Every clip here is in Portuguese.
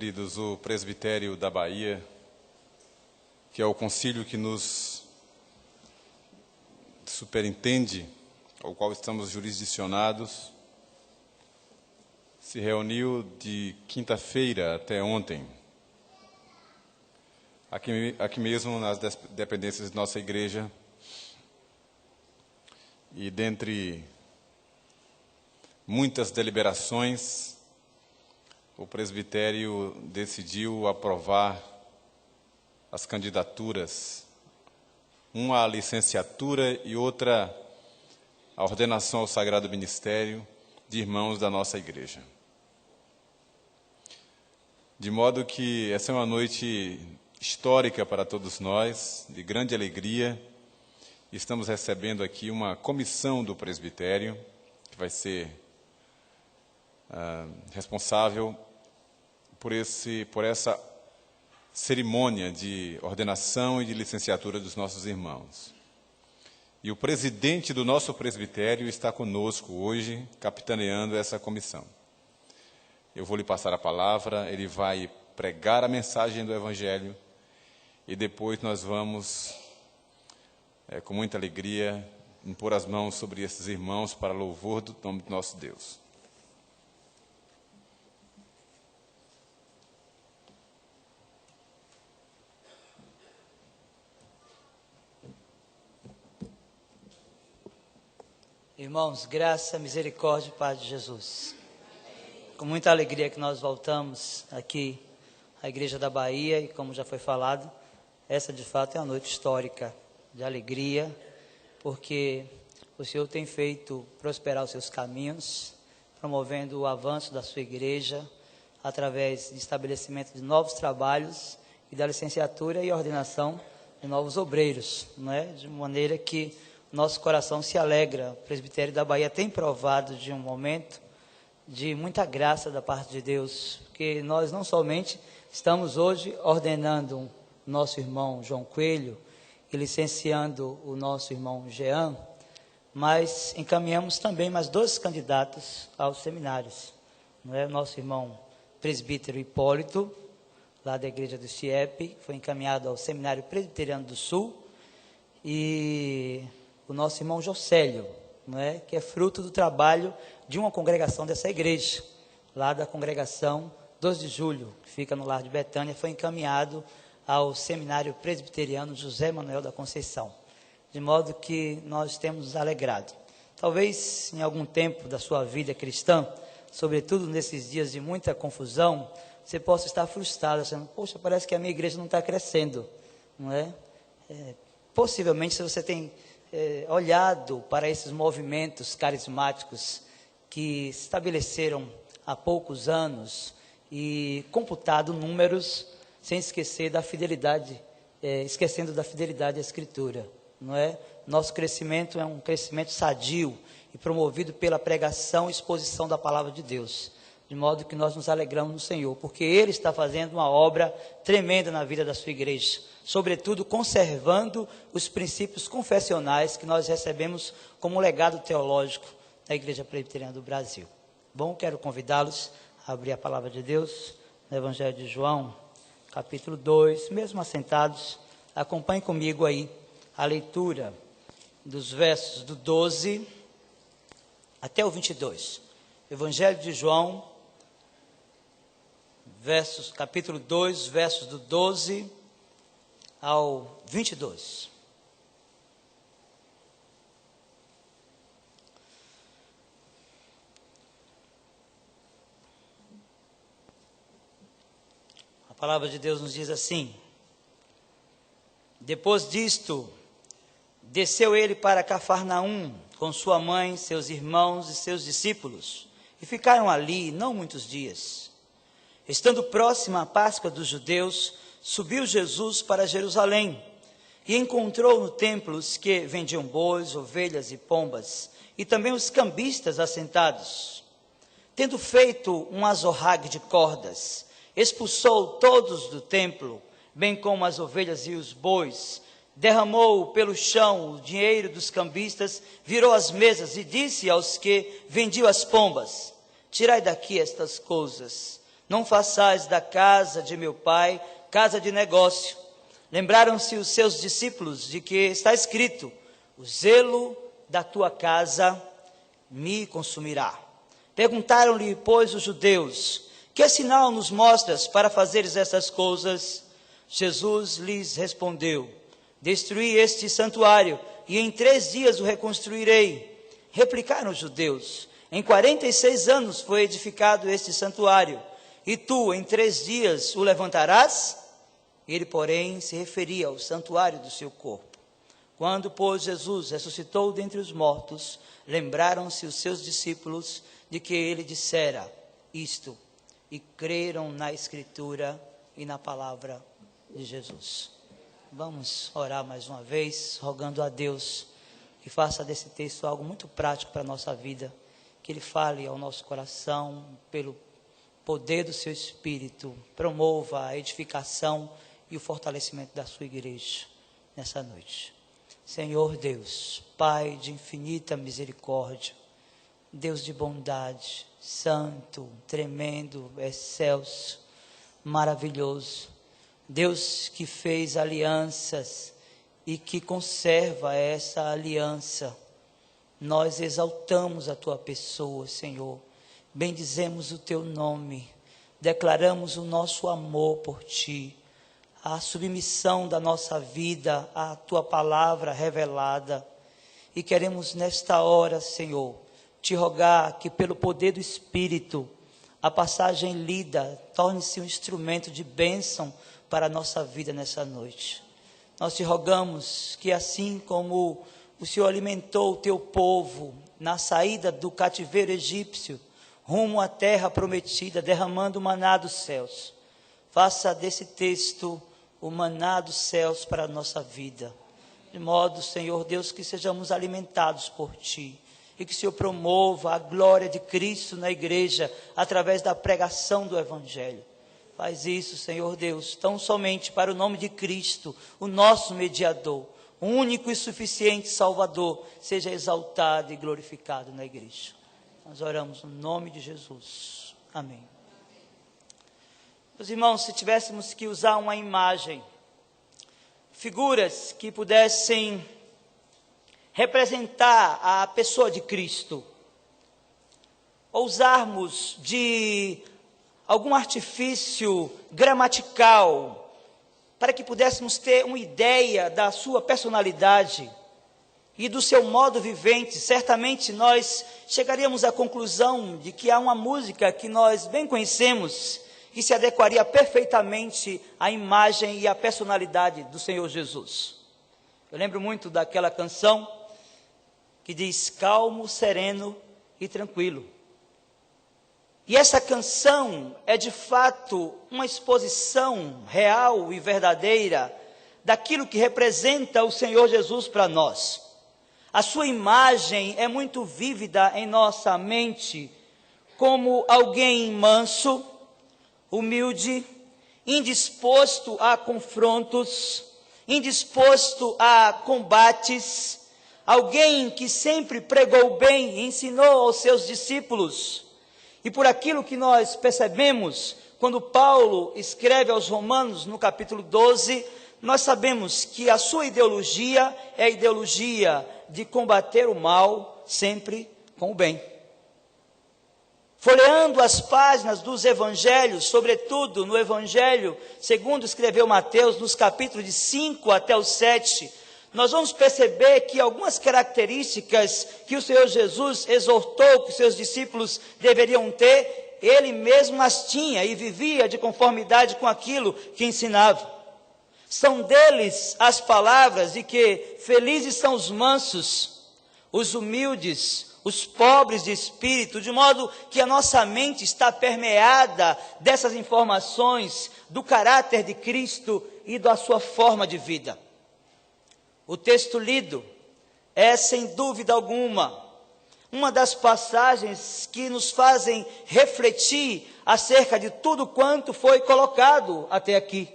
queridos, o presbitério da Bahia, que é o concílio que nos superintende, ao qual estamos jurisdicionados, se reuniu de quinta-feira até ontem, aqui mesmo nas dependências de nossa igreja, e dentre muitas deliberações, o presbitério decidiu aprovar as candidaturas, uma à licenciatura e outra à ordenação ao Sagrado Ministério de irmãos da nossa igreja. De modo que essa é uma noite histórica para todos nós, de grande alegria. Estamos recebendo aqui uma comissão do presbitério, que vai ser responsável por essa cerimônia de ordenação e de licenciatura dos nossos irmãos. E o presidente do nosso presbitério está conosco hoje, capitaneando essa comissão. Eu vou lhe passar a palavra, ele vai pregar a mensagem do Evangelho e depois nós vamos, com muita alegria, impor as mãos sobre esses irmãos para louvor do nome do nosso Deus. Irmãos, graça, misericórdia e paz de Jesus. Com muita alegria que nós voltamos aqui à Igreja da Bahia e, como já foi falado, essa de fato é uma noite histórica de alegria, porque o Senhor tem feito prosperar os seus caminhos, promovendo o avanço da sua igreja através de estabelecimento de novos trabalhos e da licenciatura e ordenação de novos obreiros, não é? De maneira que nosso coração se alegra. O presbitério da Bahia tem provado de um momento de muita graça da parte de Deus, porque nós não somente estamos hoje ordenando o nosso irmão João Coelho e licenciando o nosso irmão Jean, mas encaminhamos também mais 2 candidatos aos seminários. Não é? O nosso irmão presbítero Hipólito, lá da igreja do CIEP, foi encaminhado ao Seminário Presbiteriano do Sul, e o nosso irmão Jocélio, não é? Que é fruto do trabalho de uma congregação dessa igreja, lá da congregação 2 de Julho, que fica no Lar de Betânia, foi encaminhado ao Seminário Presbiteriano José Manuel da Conceição, de modo que nós temos nos alegrado. Talvez em algum tempo da sua vida cristã, sobretudo nesses dias de muita confusão, você possa estar frustrado, achando, poxa, parece que a minha igreja não está crescendo, não é? Possivelmente, se você tem olhado para esses movimentos carismáticos que se estabeleceram há poucos anos e computado números sem esquecer da fidelidade, esquecendo da fidelidade à Escritura, não é? Nosso crescimento é um crescimento sadio e promovido pela pregação e exposição da palavra de Deus, de modo que nós nos alegramos no Senhor, porque Ele está fazendo uma obra tremenda na vida da sua igreja, sobretudo conservando os princípios confessionais que nós recebemos como legado teológico da Igreja Presbiteriana do Brasil. Bom, quero convidá-los a abrir a palavra de Deus no Evangelho de João, capítulo 2, mesmo assentados, acompanhe comigo aí a leitura dos versos do 12 até o 22. Evangelho de João, capítulo 2, versos do 12 ao 22. A palavra de Deus nos diz assim: depois disto, desceu ele para Cafarnaum com sua mãe, seus irmãos e seus discípulos, e ficaram ali não muitos dias. Estando próxima a Páscoa dos judeus, subiu Jesus para Jerusalém e encontrou no templo os que vendiam bois, ovelhas e pombas, e também os cambistas assentados. Tendo feito um azorrague de cordas, expulsou todos do templo, bem como as ovelhas e os bois, derramou pelo chão o dinheiro dos cambistas, virou as mesas e disse aos que vendiam as pombas: tirai daqui estas coisas, Não façais da casa de meu pai casa de negócio. Lembraram-se os seus discípulos de que está escrito: o zelo da tua casa me consumirá. Perguntaram-lhe, pois, os judeus: que sinal nos mostras para fazeres estas coisas? Jesus lhes respondeu: destruí este santuário, e em 3 dias o reconstruirei. Replicaram os judeus: em 46 anos foi edificado este santuário, e tu em 3 dias o levantarás? Ele, porém, se referia ao santuário do seu corpo. Quando, pois, Jesus ressuscitou dentre os mortos, lembraram-se os seus discípulos de que ele dissera isto, e creram na Escritura e na palavra de Jesus. Vamos orar mais uma vez, rogando a Deus que faça desse texto algo muito prático para a nossa vida, que Ele fale ao nosso coração, pelo poder do seu Espírito, promova a edificação e o fortalecimento da sua igreja nessa noite. Senhor Deus, Pai de infinita misericórdia, Deus de bondade, santo, tremendo, excelso, maravilhoso, Deus que fez alianças e que conserva essa aliança, nós exaltamos a tua pessoa, Senhor, bendizemos o teu nome, declaramos o nosso amor por ti, a submissão da nossa vida à tua palavra revelada, e queremos nesta hora, Senhor, te rogar que pelo poder do Espírito, a passagem lida torne-se um instrumento de bênção para a nossa vida nessa noite. Nós te rogamos que assim como o Senhor alimentou o teu povo na saída do cativeiro egípcio, rumo à terra prometida, derramando o maná dos céus, faça desse texto o maná dos céus para a nossa vida, de modo, Senhor Deus, que sejamos alimentados por ti, e que o Senhor promova a glória de Cristo na igreja, através da pregação do Evangelho. Faz isso, Senhor Deus, tão somente para o nome de Cristo, o nosso mediador, o único e suficiente Salvador, seja exaltado e glorificado na igreja. Nós oramos no nome de Jesus. Amém. Meus irmãos, se tivéssemos que usar uma imagem, figuras que pudessem representar a pessoa de Cristo, ou usarmos de algum artifício gramatical, para que pudéssemos ter uma ideia da sua personalidade e do seu modo vivente, certamente nós chegaríamos à conclusão de que há uma música que nós bem conhecemos, que se adequaria perfeitamente à imagem e à personalidade do Senhor Jesus. Eu lembro muito daquela canção que diz: calmo, sereno e tranquilo. E essa canção é de fato uma exposição real e verdadeira daquilo que representa o Senhor Jesus para nós. A sua imagem é muito vívida em nossa mente, como alguém manso, humilde, indisposto a confrontos, indisposto a combates, alguém que sempre pregou bem e ensinou aos seus discípulos. E por aquilo que nós percebemos, quando Paulo escreve aos Romanos, no capítulo 12, nós sabemos que a sua ideologia é a ideologia de combater o mal sempre com o bem. Folheando as páginas dos evangelhos, sobretudo no evangelho segundo escreveu Mateus, nos capítulos de 5 até o 7, nós vamos perceber que algumas características que o Senhor Jesus exortou que os seus discípulos deveriam ter, ele mesmo as tinha e vivia de conformidade com aquilo que ensinava. São deles as palavras de que felizes são os mansos, os humildes, os pobres de espírito, de modo que a nossa mente está permeada dessas informações do caráter de Cristo e da sua forma de vida. O texto lido é, sem dúvida alguma, uma das passagens que nos fazem refletir acerca de tudo quanto foi colocado até aqui.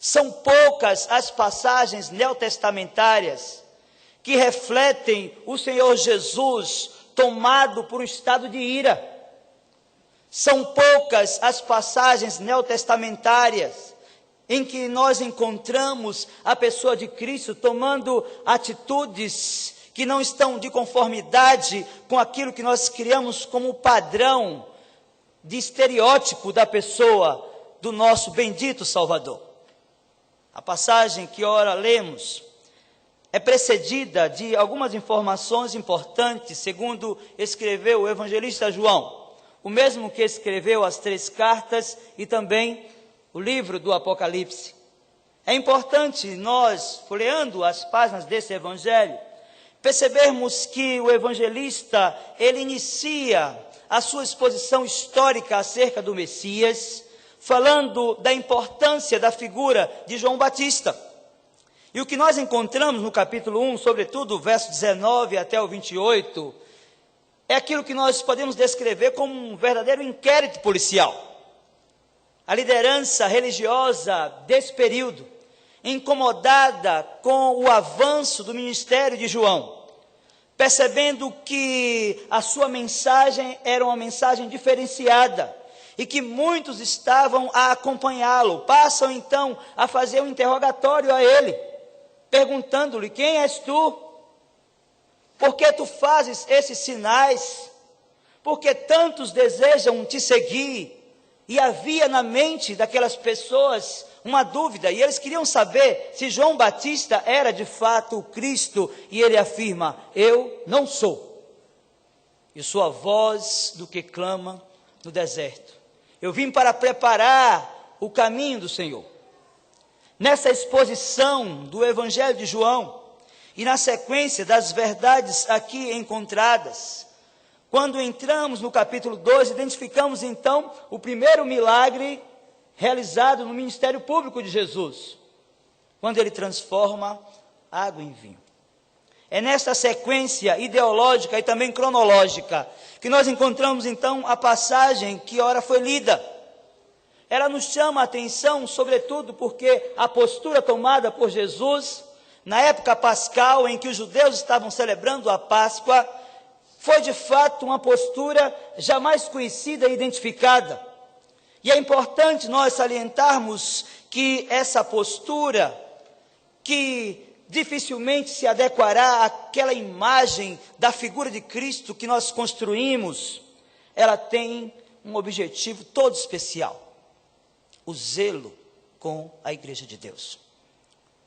São poucas as passagens neotestamentárias que refletem o Senhor Jesus tomado por um estado de ira. São poucas as passagens neotestamentárias em que nós encontramos a pessoa de Cristo tomando atitudes que não estão de conformidade com aquilo que nós criamos como padrão de estereótipo da pessoa do nosso bendito Salvador. A passagem que ora lemos é precedida de algumas informações importantes, segundo escreveu o evangelista João, o mesmo que escreveu as 3 cartas e também o livro do Apocalipse. É importante nós, folheando as páginas desse evangelho, percebermos que o evangelista, ele inicia a sua exposição histórica acerca do Messias, falando da importância da figura de João Batista. E o que nós encontramos no capítulo 1, sobretudo o verso 19 até o 28, é aquilo que nós podemos descrever como um verdadeiro inquérito policial. A liderança religiosa desse período, incomodada com o avanço do ministério de João, percebendo que a sua mensagem era uma mensagem diferenciada e que muitos estavam a acompanhá-lo, passam então a fazer um interrogatório a ele, perguntando-lhe: quem és tu? Por que tu fazes esses sinais? Por que tantos desejam te seguir? E havia na mente daquelas pessoas uma dúvida, e eles queriam saber se João Batista era de fato o Cristo, e ele afirma: eu não sou. E sou a voz do que clama no deserto. Eu vim para preparar o caminho do Senhor. Nessa exposição do Evangelho de João, e na sequência das verdades aqui encontradas, quando entramos no capítulo 2, identificamos então o primeiro milagre realizado no ministério público de Jesus, quando ele transforma água em vinho. É nesta sequência ideológica e também cronológica que nós encontramos então a passagem que ora foi lida. Ela nos chama a atenção, sobretudo porque a postura tomada por Jesus na época pascal, em que os judeus estavam celebrando a Páscoa, foi de fato uma postura jamais conhecida e identificada. E é importante nós salientarmos que essa postura, que dificilmente se adequará àquela imagem da figura de Cristo que nós construímos, ela tem um objetivo todo especial: o zelo com a Igreja de Deus.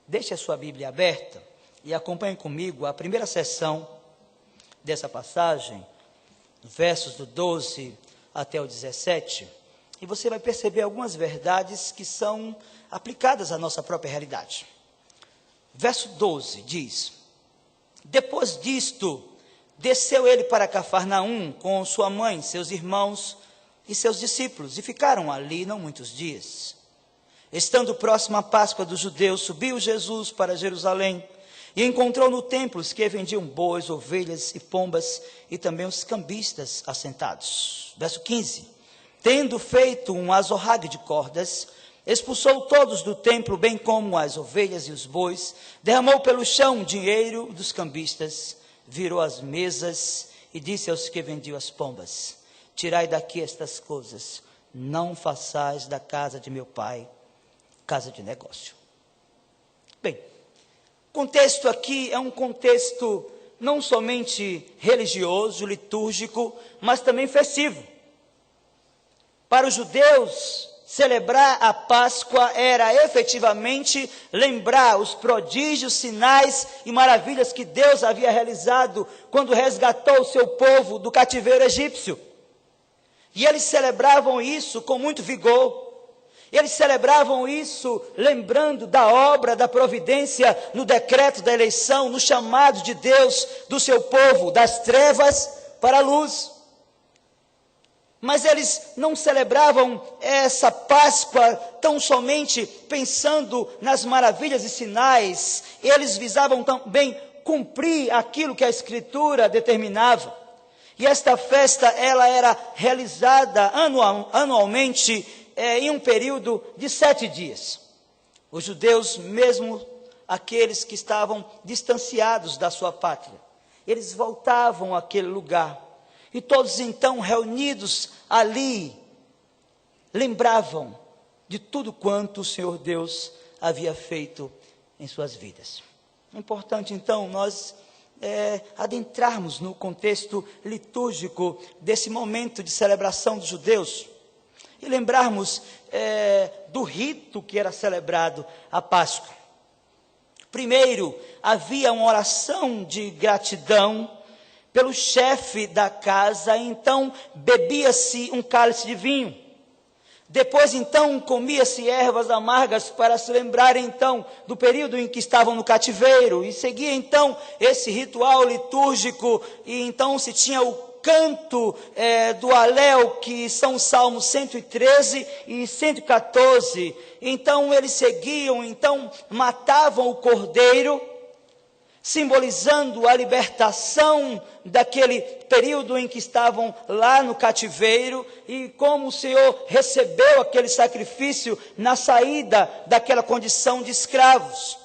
Deixe a sua Bíblia aberta e acompanhe comigo a primeira seção dessa passagem, versos do 12 até o 17, e você vai perceber algumas verdades que são aplicadas à nossa própria realidade. Verso 12 diz: depois disto, desceu ele para Cafarnaum com sua mãe, seus irmãos e seus discípulos, e ficaram ali não muitos dias. Estando próxima à Páscoa dos judeus, subiu Jesus para Jerusalém e encontrou no templo os que vendiam bois, ovelhas e pombas, e também os cambistas assentados. Verso 15: tendo feito um azorrague de cordas, expulsou todos do templo, bem como as ovelhas e os bois, derramou pelo chão o dinheiro dos cambistas, virou as mesas e disse aos que vendiam as pombas: tirai daqui estas coisas, não façais da casa de meu pai casa de negócio. Bem, o contexto aqui é um contexto não somente religioso, litúrgico, mas também festivo. Para os judeus, celebrar a Páscoa era efetivamente lembrar os prodígios, sinais e maravilhas que Deus havia realizado quando resgatou o seu povo do cativeiro egípcio. E eles celebravam isso com muito vigor. Eles celebravam isso lembrando da obra, da providência, no decreto da eleição, no chamado de Deus do seu povo, das trevas para a luz. Mas eles não celebravam essa Páscoa tão somente pensando nas maravilhas e sinais. Eles visavam também cumprir aquilo que a Escritura determinava. E esta festa, ela era realizada anualmente em um período de 7 dias. Os judeus, mesmo aqueles que estavam distanciados da sua pátria, eles voltavam àquele lugar E todos então reunidos ali, lembravam de tudo quanto o Senhor Deus havia feito em suas vidas. É importante então nós adentrarmos no contexto litúrgico desse momento de celebração dos judeus e lembrarmos do rito que era celebrado a Páscoa. Primeiro, havia uma oração de gratidão pelo chefe da casa, então bebia-se um cálice de vinho. Depois, então, comia-se ervas amargas para se lembrar, então, do período em que estavam no cativeiro. E seguia, então, esse ritual litúrgico. E, então, se tinha o canto do Alel, que são os Salmos 113 e 114. Então, eles seguiam, então, matavam o cordeiro, simbolizando a libertação daquele período em que estavam lá no cativeiro, e como o Senhor recebeu aquele sacrifício na saída daquela condição de escravos.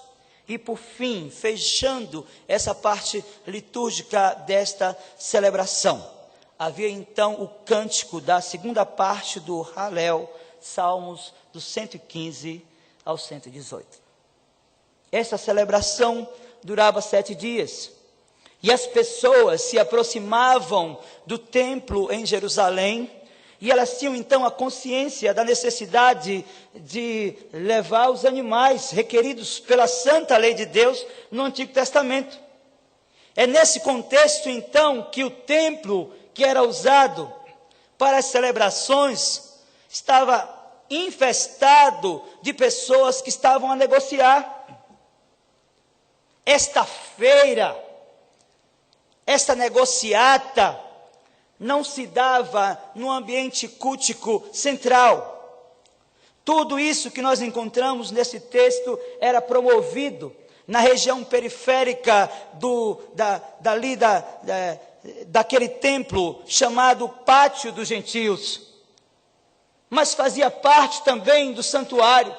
E por fim, fechando essa parte litúrgica desta celebração, havia então o cântico da segunda parte do Halel, Salmos do 115 ao 118. Essa celebração durava 7 dias. E as pessoas se aproximavam do templo em Jerusalém, e elas tinham então a consciência da necessidade de levar os animais requeridos pela santa lei de Deus no Antigo Testamento. É nesse contexto então que o templo que era usado para as celebrações estava infestado de pessoas que estavam a negociar. Esta feira, esta negociata, não se dava no ambiente cultico central. Tudo isso que nós encontramos nesse texto era promovido na região periférica daquele templo chamado Pátio dos Gentios. Mas fazia parte também do santuário.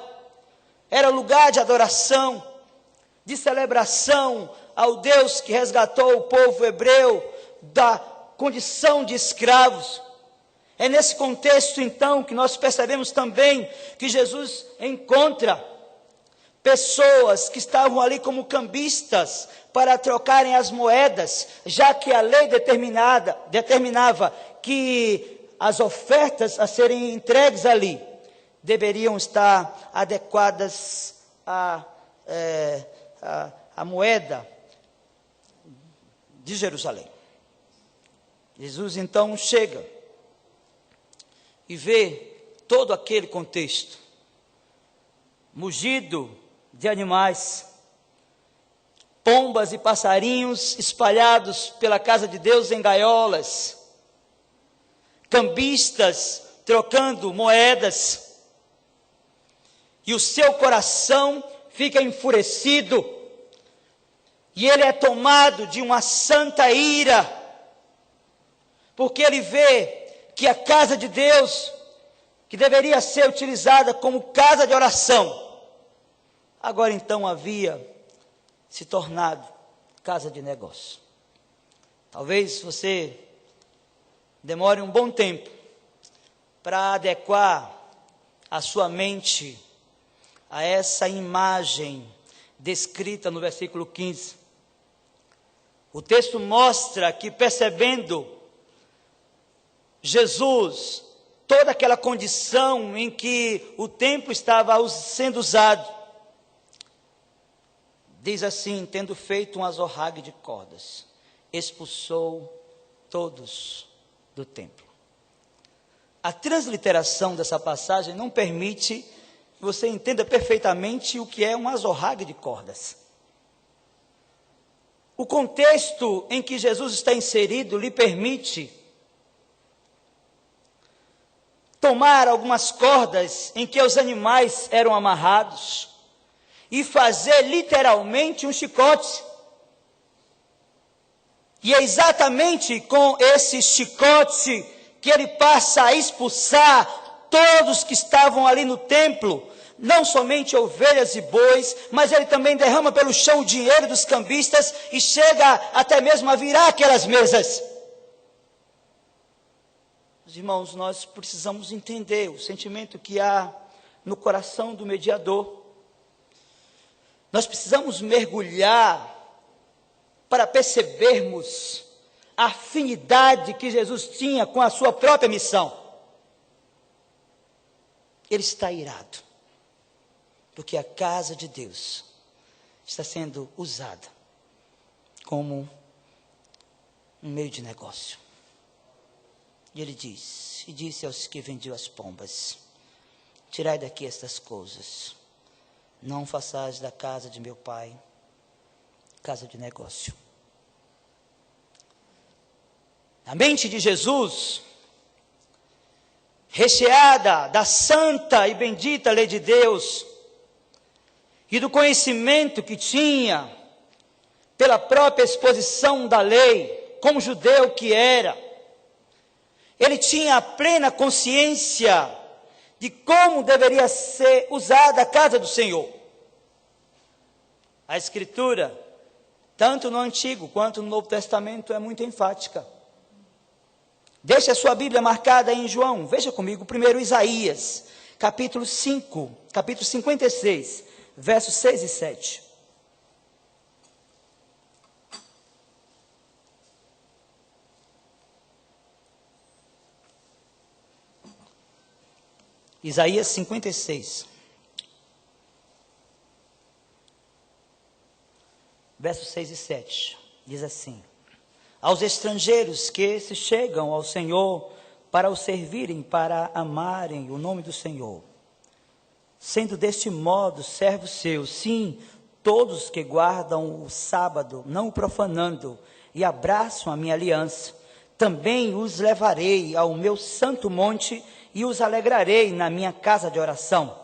Era lugar de adoração, de celebração ao Deus que resgatou o povo hebreu da condição de escravos. É nesse contexto, então, que nós percebemos também que Jesus encontra pessoas que estavam ali como cambistas para trocarem as moedas, já que a lei determinava que as ofertas a serem entregues ali deveriam estar adequadas a moeda de Jerusalém. Jesus então chega e vê todo aquele contexto, mugido de animais, pombas e passarinhos espalhados pela casa de Deus em gaiolas, cambistas trocando moedas, e o seu coração fica enfurecido, e ele é tomado de uma santa ira, porque ele vê que a casa de Deus, que deveria ser utilizada como casa de oração, agora então havia se tornado casa de negócio. Talvez você demore um bom tempo para adequar a sua mente a essa imagem descrita no versículo 15. O texto mostra que, percebendo Jesus toda aquela condição em que o templo estava sendo usado, diz assim: tendo feito um azorrague de cordas, expulsou todos do templo. A transliteração dessa passagem não permite que você entenda perfeitamente o que é um azorrague de cordas. O contexto em que Jesus está inserido lhe permite tomar algumas cordas em que os animais eram amarrados e fazer literalmente um chicote. E é exatamente com esse chicote que ele passa a expulsar todos que estavam ali no templo, não somente ovelhas e bois, mas ele também derrama pelo chão o dinheiro dos cambistas e chega até mesmo a virar aquelas mesas. Meus irmãos, nós precisamos entender o sentimento que há no coração do mediador. Nós precisamos mergulhar para percebermos a afinidade que Jesus tinha com a sua própria missão. Ele está irado, porque a casa de Deus está sendo usada como um meio de negócio. E ele disse aos que vendiam as pombas: tirai daqui estas coisas, não façais da casa de meu pai casa de negócio. A mente de Jesus, recheada da santa e bendita lei de Deus, e do conhecimento que tinha pela própria exposição da lei, como judeu que era, ele tinha a plena consciência de como deveria ser usada a casa do Senhor. A Escritura, tanto no Antigo quanto no Novo Testamento, é muito enfática. Deixe a sua Bíblia marcada em João. Veja comigo, primeiro Isaías, capítulo 56, versos 6 e 7. Isaías 56, versos 6 e 7, diz assim: aos estrangeiros que se chegam ao Senhor para o servirem, para amarem o nome do Senhor, sendo deste modo servos seus, sim, todos que guardam o sábado, não o profanando, e abraçam a minha aliança, também os levarei ao meu santo monte e os alegrarei na minha casa de oração.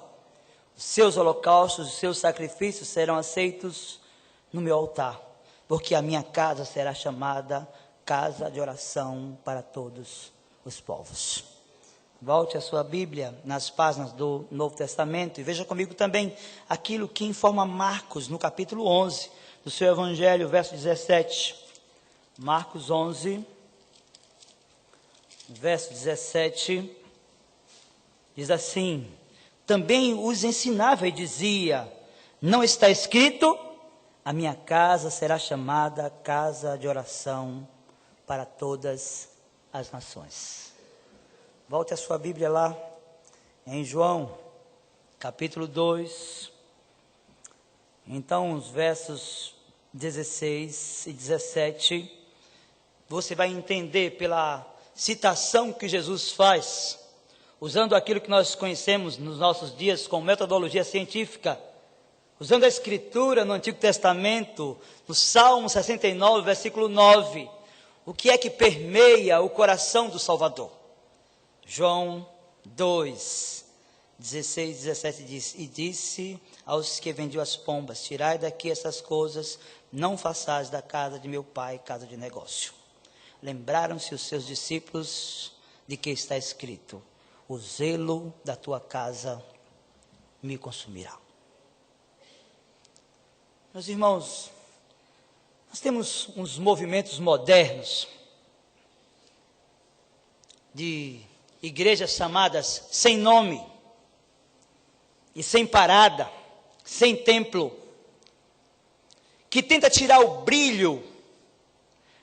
Os seus holocaustos, os seus sacrifícios serão aceitos no meu altar, porque a minha casa será chamada casa de oração para todos os povos. Volte a sua Bíblia nas páginas do Novo Testamento e veja comigo também aquilo que informa Marcos, no capítulo 11 do seu Evangelho, verso 17. Marcos 11, verso 17, diz assim: também os ensinava e dizia: não está escrito, a minha casa será chamada casa de oração para todas as nações. Volte a sua Bíblia lá, em João, capítulo 2, então os versos 16 e 17, você vai entender pela citação que Jesus faz, usando aquilo que nós conhecemos nos nossos dias como metodologia científica, usando a Escritura no Antigo Testamento, no Salmo 69, versículo 9, o que é que permeia o coração do Salvador. João 2, 16 e 17 diz: e disse aos que vendiam as pombas: tirai daqui essas coisas, não façais da casa de meu pai casa de negócio. Lembraram-se os seus discípulos de que está escrito: o zelo da tua casa me consumirá. Meus irmãos, nós temos uns movimentos modernos de igrejas chamadas sem nome e sem parada, sem templo, que tenta tirar o brilho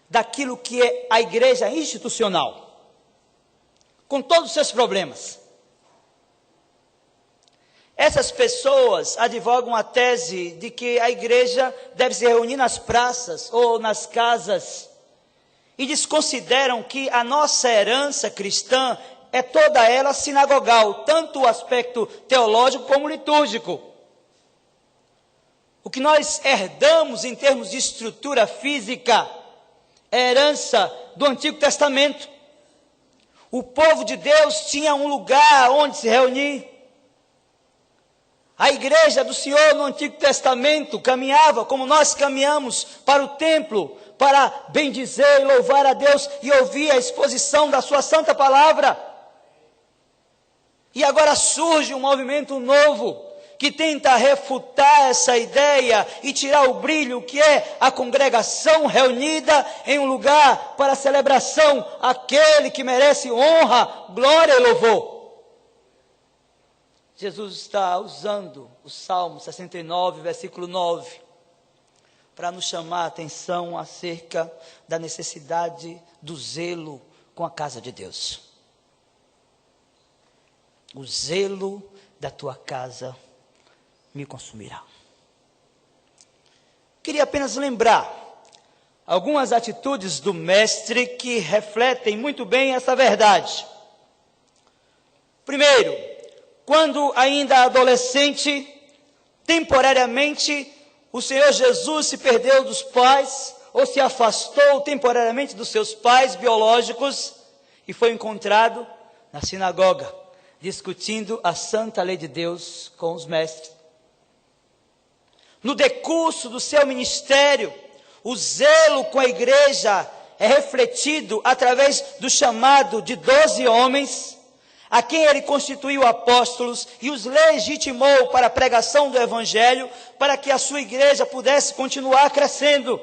daquilo que é a igreja institucional, com todos os seus problemas. Essas pessoas advogam a tese de que a igreja deve se reunir nas praças ou nas casas e desconsideram que a nossa herança cristã é toda ela sinagogal, tanto o aspecto teológico como litúrgico. O que nós herdamos em termos de estrutura física é a herança do Antigo Testamento. O povo de Deus tinha um lugar onde se reunir. A igreja do Senhor no Antigo Testamento caminhava como nós caminhamos para o templo, para bendizer e louvar a Deus e ouvir a exposição da sua santa palavra. E agora surge um movimento novo, que tenta refutar essa ideia e tirar o brilho que é a congregação reunida em um lugar para celebração àquele que merece honra, glória e louvor. Jesus está usando o Salmo 69, versículo 9, para nos chamar a atenção acerca da necessidade do zelo com a casa de Deus. O zelo da tua casa me consumirá. Queria apenas lembrar algumas atitudes do mestre que refletem muito bem essa verdade. Primeiro, quando ainda adolescente, temporariamente, o Senhor Jesus se perdeu dos pais, ou se afastou temporariamente dos seus pais biológicos, e foi encontrado na sinagoga, discutindo a santa lei de Deus com os mestres. No decurso do seu ministério, o zelo com a igreja é refletido através do chamado de 12 homens, a quem ele constituiu apóstolos e os legitimou para a pregação do evangelho, para que a sua igreja pudesse continuar crescendo.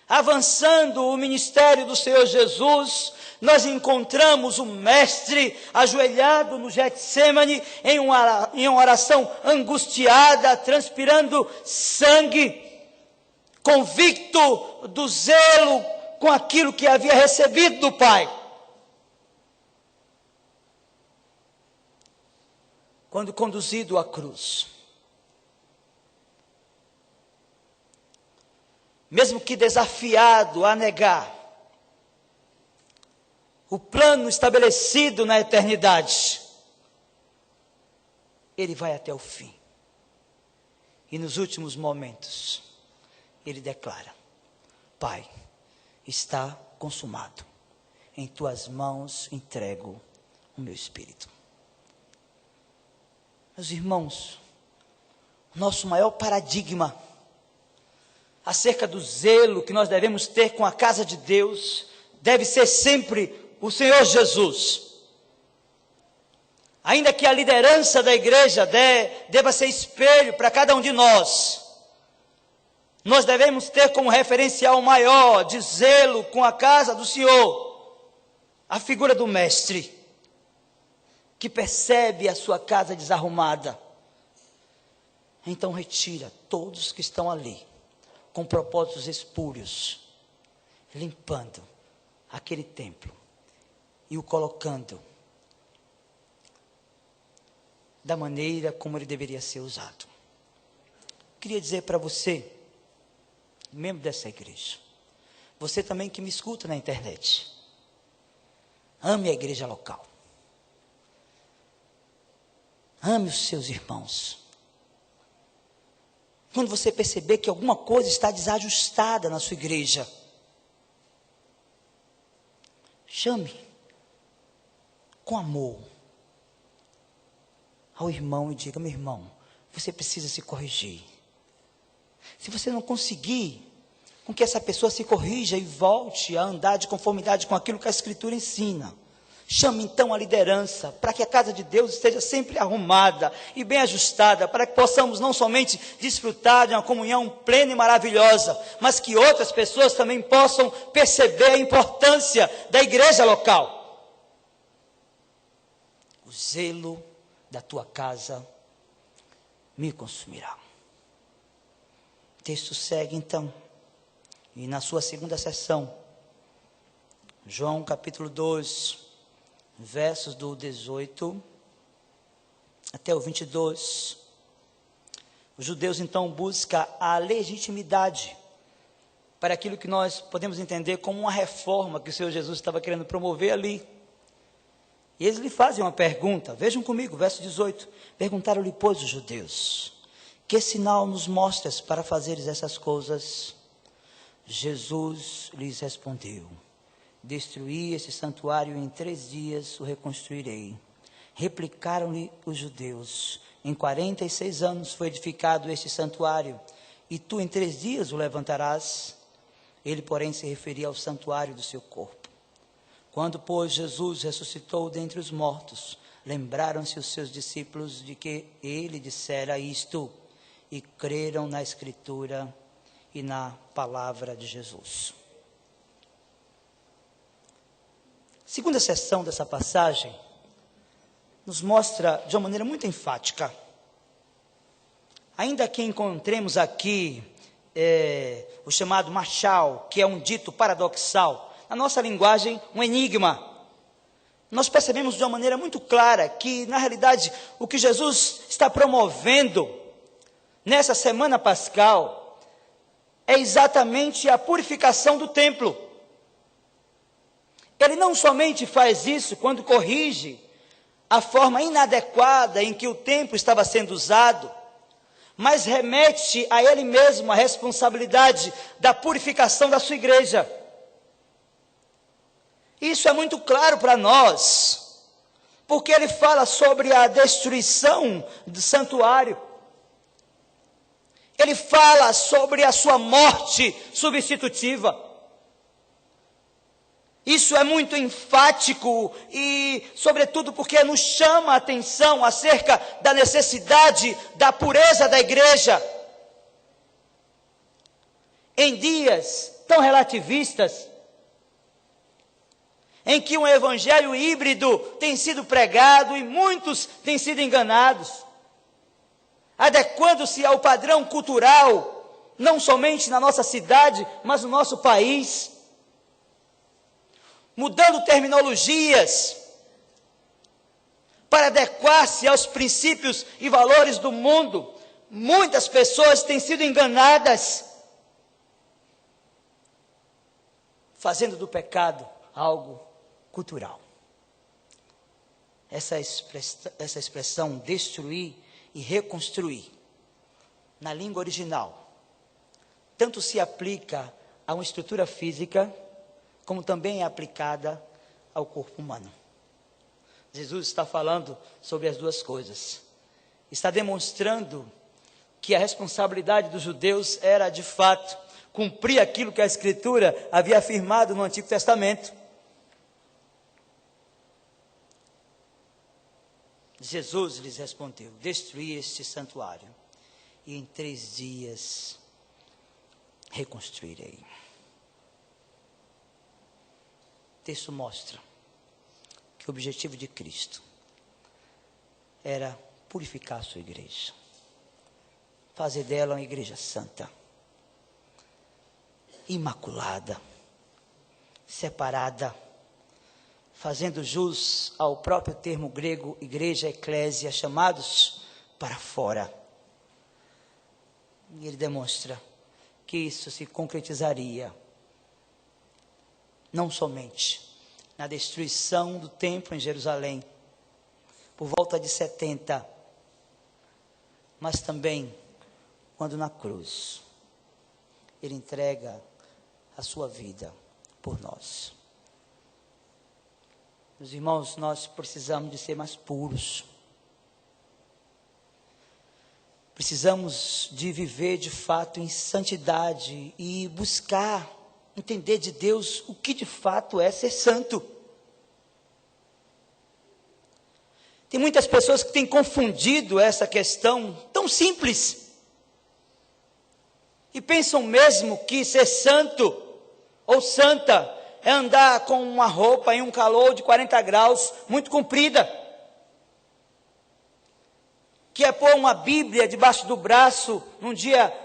Avançando o ministério do Senhor Jesus, nós encontramos o mestre ajoelhado no Getsêmani, em uma oração angustiada, transpirando sangue, convicto do zelo com aquilo que havia recebido do Pai. Quando conduzido à cruz, mesmo que desafiado a negar o plano estabelecido na eternidade, ele vai até o fim. E nos últimos momentos, ele declara: Pai, está consumado. Em tuas mãos entrego o meu espírito. Meus irmãos, nosso maior paradigma acerca do zelo que nós devemos ter com a casa de Deus deve ser sempre o Senhor Jesus. Ainda que a liderança da igreja deva ser espelho para cada um de nós, nós devemos ter como referencial maior de zelo com a casa do Senhor a figura do mestre, que percebe a sua casa desarrumada, então retira todos que estão ali com propósitos espúrios, limpando aquele templo e o colocando da maneira como ele deveria ser usado. Queria dizer para você, membro dessa igreja, você também que me escuta na internet, ame a igreja local. Ame os seus irmãos. Quando você perceber que alguma coisa está desajustada na sua igreja, chame com amor ao irmão e diga: meu irmão, você precisa se corrigir. Se você não conseguir com que essa pessoa se corrija e volte a andar de conformidade com aquilo que a Escritura ensina, chame então a liderança, para que a casa de Deus esteja sempre arrumada e bem ajustada, para que possamos não somente desfrutar de uma comunhão plena e maravilhosa, mas que outras pessoas também possam perceber a importância da igreja local. O zelo da tua casa me consumirá. O texto segue então, e na sua segunda sessão, João capítulo 2, versos do 18 até o 22, os judeus então buscam a legitimidade para aquilo que nós podemos entender como uma reforma que o Senhor Jesus estava querendo promover ali. E eles lhe fazem uma pergunta, vejam comigo, verso 18, perguntaram-lhe, pois, os judeus, que sinal nos mostras para fazeres essas coisas? Jesus lhes respondeu, destruí esse santuário, em 3 dias o reconstruirei. Replicaram-lhe os judeus, em 46 anos foi edificado este santuário, e tu em 3 dias o levantarás? Ele, porém, se referia ao santuário do seu corpo. Quando, pois, Jesus ressuscitou dentre os mortos, lembraram-se os seus discípulos de que ele dissera isto e creram na Escritura e na palavra de Jesus. Segunda seção dessa passagem nos mostra de uma maneira muito enfática, ainda que encontremos aqui o chamado machal, que é um dito paradoxal, na nossa linguagem um enigma, nós percebemos de uma maneira muito clara que, na realidade, o que Jesus está promovendo nessa semana pascal é exatamente a purificação do templo. Ele não somente faz isso quando corrige a forma inadequada em que o templo estava sendo usado, mas remete a ele mesmo a responsabilidade da purificação da sua igreja. Isso é muito claro para nós, porque ele fala sobre a destruição do santuário. Ele fala sobre a sua morte substitutiva. Isso é muito enfático e, sobretudo, porque nos chama a atenção acerca da necessidade da pureza da igreja. Em dias tão relativistas, em que um evangelho híbrido tem sido pregado e muitos têm sido enganados, adequando-se ao padrão cultural, não somente na nossa cidade, mas no nosso país, mudando terminologias para adequar-se aos princípios e valores do mundo, muitas pessoas têm sido enganadas, fazendo do pecado algo cultural. Essa expressão destruir e reconstruir, na língua original, tanto se aplica a uma estrutura física, como também é aplicada ao corpo humano. Jesus está falando sobre as duas coisas. Está demonstrando que a responsabilidade dos judeus era, de fato, cumprir aquilo que a Escritura havia afirmado no Antigo Testamento. Jesus lhes respondeu: destruí este santuário, e em 3 dias reconstruirei. O texto mostra que o objetivo de Cristo era purificar a sua igreja, fazer dela uma igreja santa, imaculada, separada, fazendo jus ao próprio termo grego, igreja, eclésia, chamados para fora. E ele demonstra que isso se concretizaria não somente na destruição do templo em Jerusalém, por volta de 70, mas também quando na cruz ele entrega a sua vida por nós. Meus irmãos, nós precisamos de ser mais puros. Precisamos de viver de fato em santidade e buscar entender de Deus o que de fato é ser santo. Tem muitas pessoas que têm confundido essa questão tão simples e pensam mesmo que ser santo ou santa é andar com uma roupa em um calor de 40 graus muito comprida, que é pôr uma Bíblia debaixo do braço num dia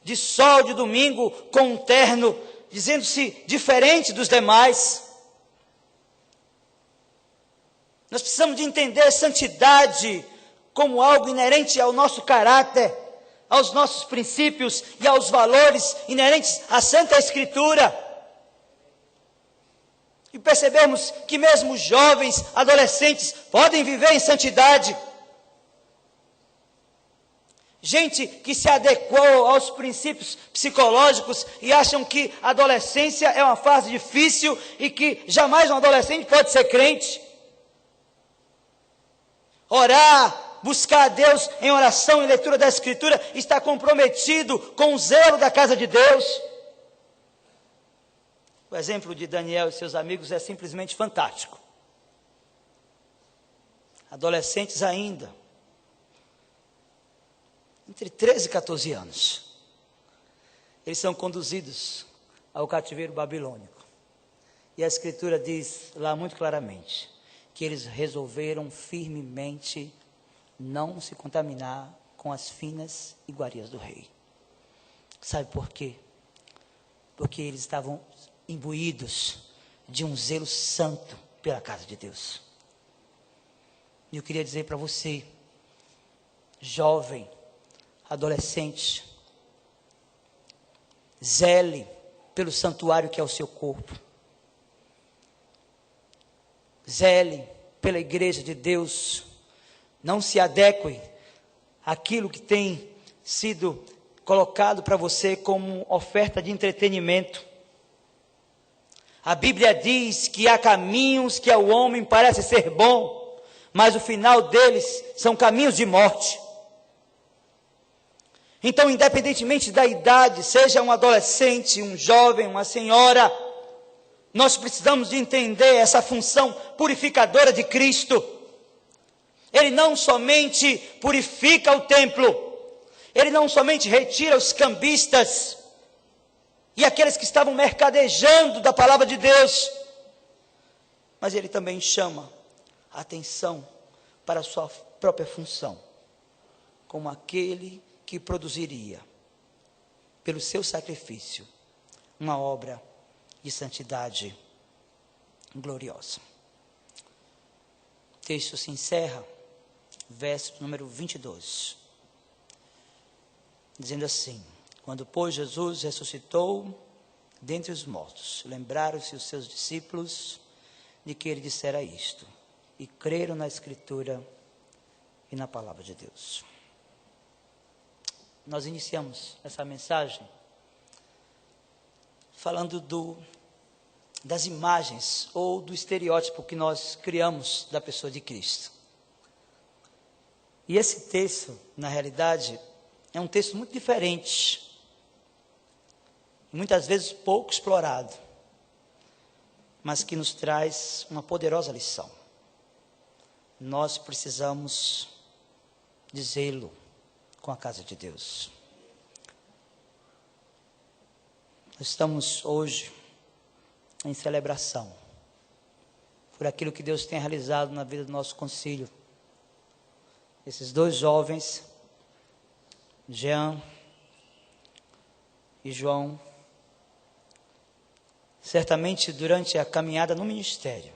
de sol de domingo com um terno, dizendo-se diferente dos demais. Nós precisamos de entender santidade como algo inerente ao nosso caráter, aos nossos princípios e aos valores inerentes à Santa Escritura. E percebemos que mesmo jovens, adolescentes, podem viver em santidade. Gente que se adequou aos princípios psicológicos e acham que a adolescência é uma fase difícil e que jamais um adolescente pode ser crente. Orar, buscar a Deus em oração e leitura da Escritura, está comprometido com o zelo da casa de Deus. O exemplo de Daniel e seus amigos é simplesmente fantástico. adolescentes ainda, entre 13 e 14 anos, eles são conduzidos ao cativeiro babilônico. E a Escritura diz lá muito claramente que eles resolveram firmemente não se contaminar com as finas iguarias do rei. Sabe por quê? Porque eles estavam imbuídos de um zelo santo pela casa de Deus. E eu queria dizer para você, jovem, adolescente, zele pelo santuário que é o seu corpo. Zele pela igreja de Deus. Não se adeque àquilo que tem sido colocado para você como oferta de entretenimento. A Bíblia diz que há caminhos que ao homem parece ser bom, mas o final deles são caminhos de morte. Então, independentemente da idade, seja um adolescente, um jovem, uma senhora, nós precisamos de entender essa função purificadora de Cristo. Ele não somente purifica o templo, ele não somente retira os cambistas e aqueles que estavam mercadejando da palavra de Deus, mas ele também chama a atenção para a sua própria função, como aquele que produziria, pelo seu sacrifício, uma obra de santidade gloriosa. O texto se encerra, verso número 22, dizendo assim: quando, pois, Jesus ressuscitou dentre os mortos, lembraram-se os seus discípulos de que ele dissera isto, e creram na Escritura e na palavra de Deus. Nós iniciamos essa mensagem falando das imagens ou do estereótipo que nós criamos da pessoa de Cristo. E esse texto, na realidade, é um texto muito diferente, muitas vezes pouco explorado, mas que nos traz uma poderosa lição. Nós precisamos de zelo com a casa de Deus. Nós estamos hoje em celebração por aquilo que Deus tem realizado na vida do nosso concílio. Esses dois jovens, Jean e João, certamente durante a caminhada no ministério,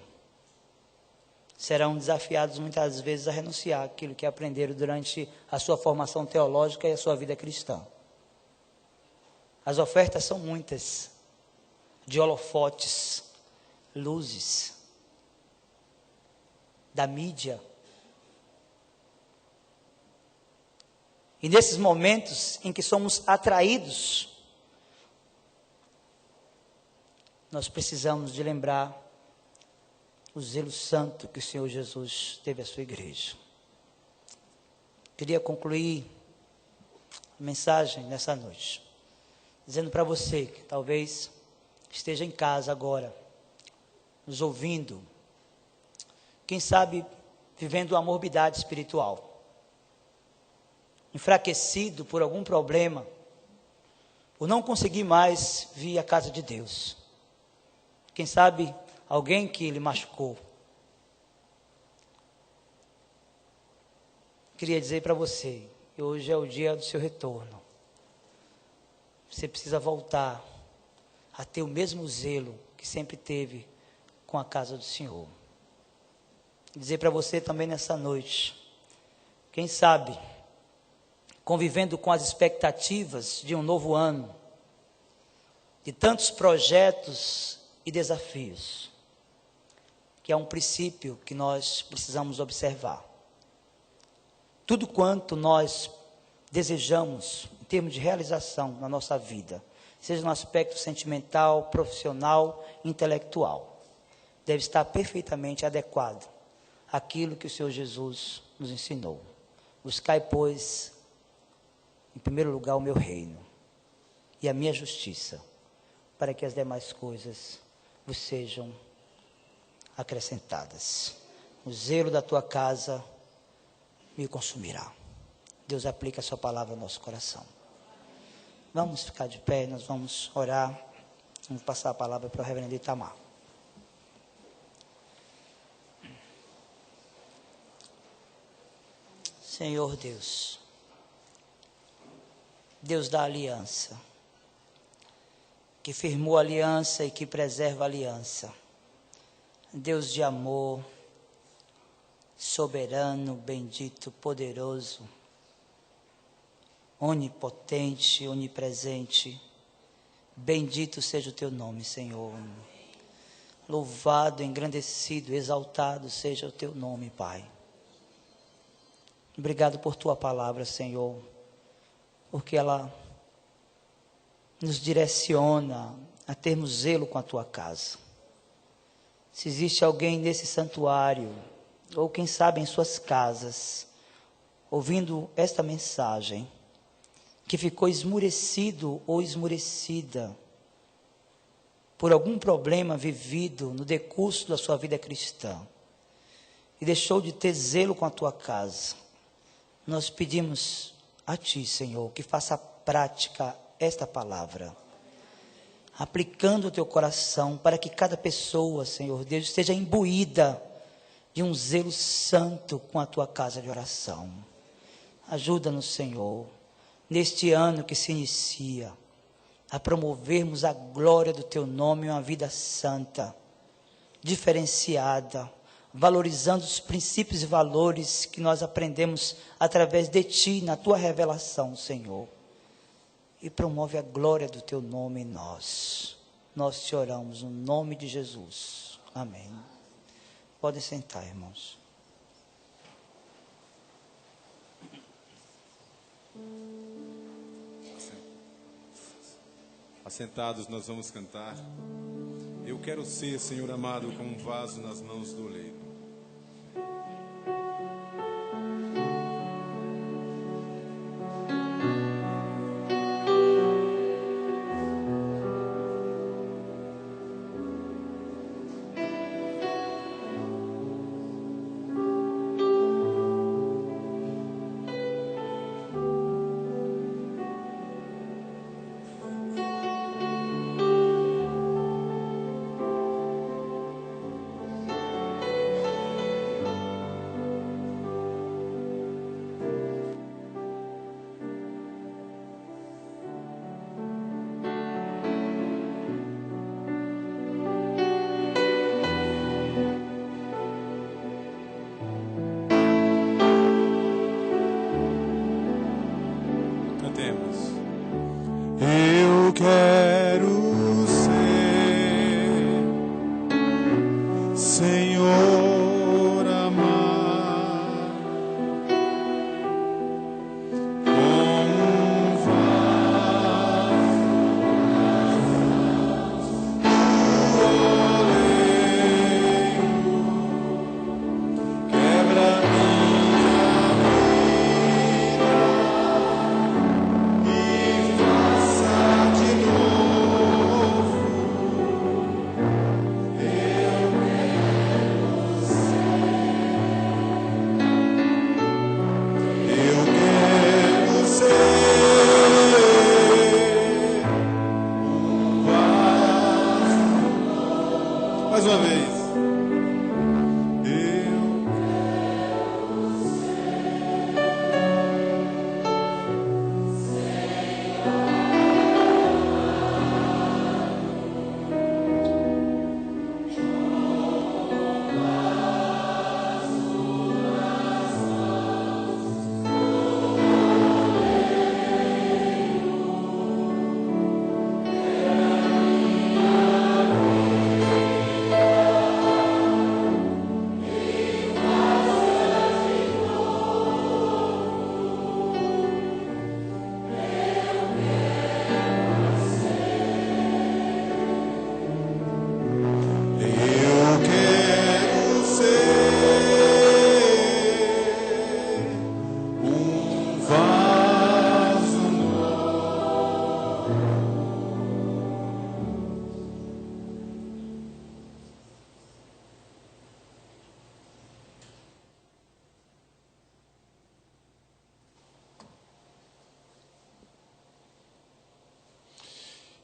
serão desafiados muitas vezes a renunciar àquilo que aprenderam durante a sua formação teológica e a sua vida cristã. As ofertas são muitas, de holofotes, luzes, da mídia. E nesses momentos em que somos atraídos, nós precisamos de lembrar o zelo santo que o Senhor Jesus teve à sua igreja. Queria concluir a mensagem nessa noite, dizendo para você que talvez esteja em casa agora, nos ouvindo, quem sabe vivendo uma morbidade espiritual, enfraquecido por algum problema, ou não conseguir mais vir à casa de Deus. Quem sabe alguém que lhe machucou. Queria dizer para você que hoje é o dia do seu retorno. Você precisa voltar a ter o mesmo zelo que sempre teve com a casa do Senhor. Dizer para você também nessa noite, quem sabe, convivendo com as expectativas de um novo ano, de tantos projetos e desafios, que é um princípio que nós precisamos observar. Tudo quanto nós desejamos em termos de realização na nossa vida, seja no aspecto sentimental, profissional, intelectual, deve estar perfeitamente adequado àquilo que o Senhor Jesus nos ensinou. Buscai, pois, em primeiro lugar o meu reino e a minha justiça, para que as demais coisas vos sejam acrescentadas. o zelo da tua casa me consumirá. Deus aplica a sua palavra ao nosso coração. Vamos ficar de pé, nós vamos orar. Vamos passar a palavra para o reverendo Itamar. Senhor Deus, Deus da aliança, que firmou a aliança e que preserva a aliança. Deus de amor, soberano, bendito, poderoso, onipotente, onipresente. Bendito seja o teu nome, Senhor. Louvado, engrandecido, exaltado seja o teu nome, Pai. Obrigado por tua palavra, Senhor, porque ela nos direciona a termos zelo com a tua casa. Se existe alguém nesse santuário, ou quem sabe em suas casas, ouvindo esta mensagem, que ficou esmurecido ou esmurecida por algum problema vivido no decurso da sua vida cristã, e deixou de ter zelo com a tua casa, nós pedimos a ti, Senhor, que faça prática esta palavra, aplicando o teu coração, para que cada pessoa, Senhor Deus, esteja imbuída de um zelo santo com a tua casa de oração. Ajuda-nos, Senhor, neste ano que se inicia, a promovermos a glória do teu nome, uma vida santa, diferenciada, valorizando os princípios e valores que nós aprendemos através de ti, na tua revelação, Senhor. E promove a glória do teu nome em nós. Nós te oramos no nome de Jesus. Amém. Podem sentar, irmãos. Assentados, nós vamos cantar. Eu quero ser, Senhor amado, como um vaso nas mãos do oleiro. Eu quero ser, Senhor amar, como um vaso do oleiro, quebra minha vida e faça de novo.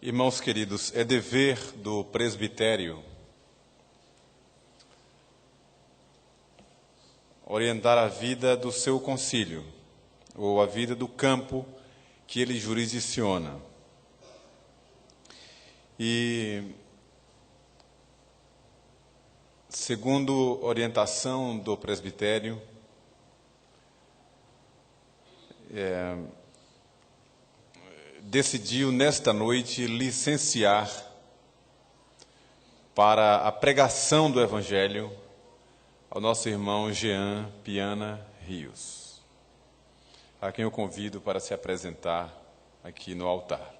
Irmãos queridos, é dever do presbitério orientar a vida do seu concílio, ou a vida do campo que ele jurisdiciona. E, segundo orientação do presbitério, decidiu nesta noite licenciar para a pregação do Evangelho ao nosso irmão Jean Piana Rios, a quem eu convido para se apresentar aqui no altar.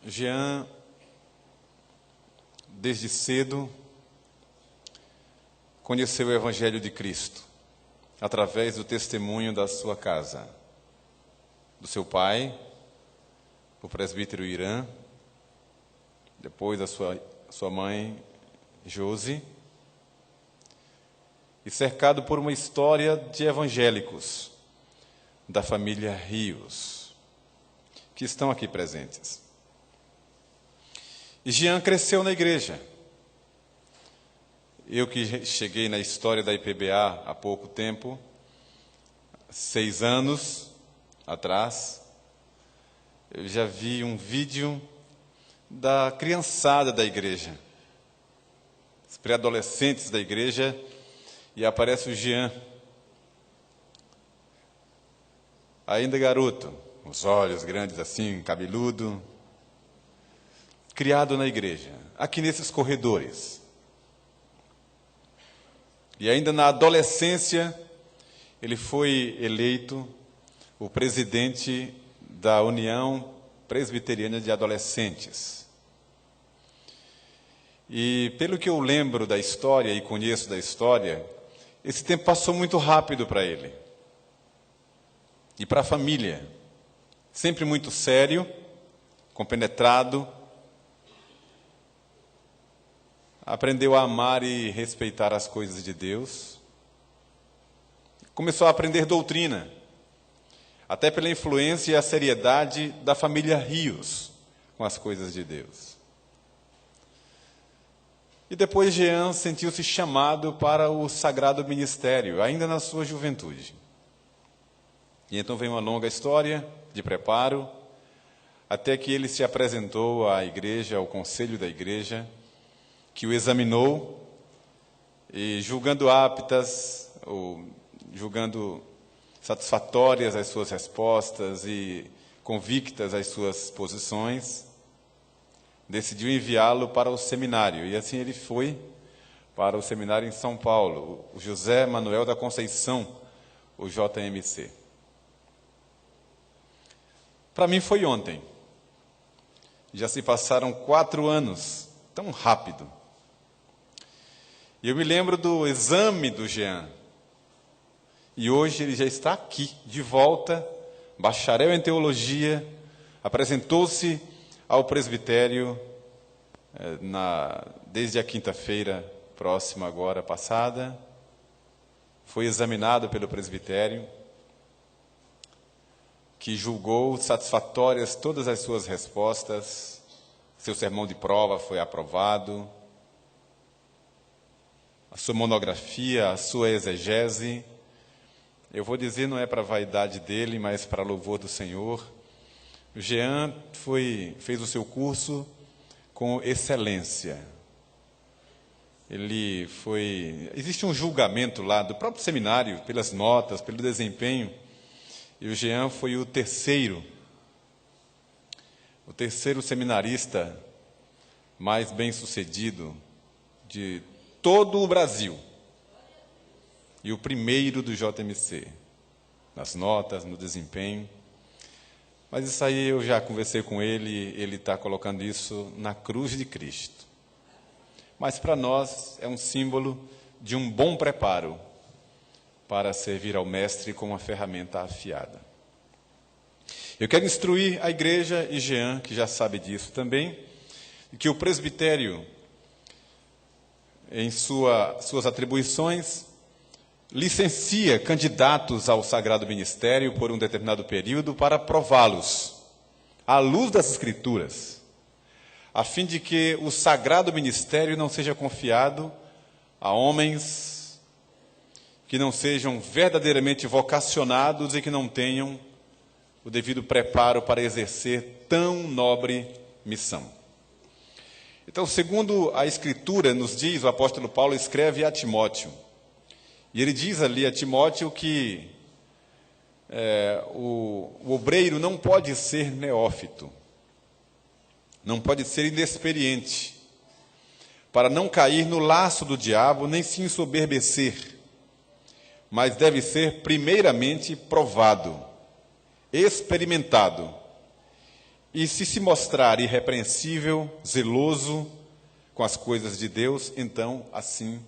Jean, desde cedo, conheceu o Evangelho de Cristo através do testemunho da sua casa, do seu pai, o presbítero Irã, depois da sua mãe, Josi, e cercado por uma história de evangélicos da família Rios, que estão aqui presentes. E Jean cresceu na igreja. Eu que cheguei na história da IPBA há pouco tempo, 6 anos atrás, eu já vi um vídeo da criançada da igreja, os pré-adolescentes da igreja, e aparece o Jean, ainda garoto, os olhos grandes assim, cabeludo, criado na igreja, aqui nesses corredores. E ainda na adolescência, ele foi eleito o presidente da União Presbiteriana de Adolescentes. E pelo que eu lembro da história e conheço da história, esse tempo passou muito rápido para ele. E para a família, sempre muito sério, compenetrado, aprendeu a amar e respeitar as coisas de Deus. Começou a aprender doutrina, até pela influência e a seriedade da família Rios com as coisas de Deus. E depois Jean sentiu-se chamado para o sagrado ministério, ainda na sua juventude. E então vem uma longa história de preparo, até que ele se apresentou à igreja, ao conselho da igreja, que o examinou e, julgando aptas, ou julgando satisfatórias as suas respostas e convictas as suas posições, decidiu enviá-lo para o seminário. E assim ele foi para o seminário em São Paulo, o José Manuel da Conceição, o JMC. Para mim foi ontem. Já se passaram 4 anos, tão rápido. E eu me lembro do exame do Jean. E hoje ele já está aqui, de volta, bacharel em teologia, apresentou-se ao presbitério desde a quinta-feira próxima, agora passada, foi examinado pelo presbitério, que julgou satisfatórias todas as suas respostas, seu sermão de prova foi aprovado, a sua monografia, a sua exegese, eu vou dizer, não é para a vaidade dele, mas para louvor do Senhor. O Jean fez o seu curso com excelência. Existe um julgamento lá do próprio seminário, pelas notas, pelo desempenho, e o Jean foi o terceiro seminarista mais bem-sucedido de todo o Brasil. E o primeiro do JMC, nas notas, no desempenho. Mas isso aí eu já conversei com ele, ele está colocando isso na cruz de Cristo. Mas para nós é um símbolo de um bom preparo para servir ao Mestre com uma ferramenta afiada. Eu quero instruir a igreja e Jean, que já sabe disso também, que o presbitério em suas atribuições, licencia candidatos ao sagrado ministério por um determinado período para prová-los, à luz das Escrituras, a fim de que o sagrado ministério não seja confiado a homens que não sejam verdadeiramente vocacionados e que não tenham o devido preparo para exercer tão nobre missão. Então, segundo a Escritura nos diz, o apóstolo Paulo escreve a Timóteo, e ele diz ali a Timóteo que o obreiro não pode ser neófito, não pode ser inexperiente, para não cair no laço do diabo, nem se ensoberbecer, mas deve ser primeiramente provado, experimentado, e se mostrar irrepreensível, zeloso com as coisas de Deus, então, assim,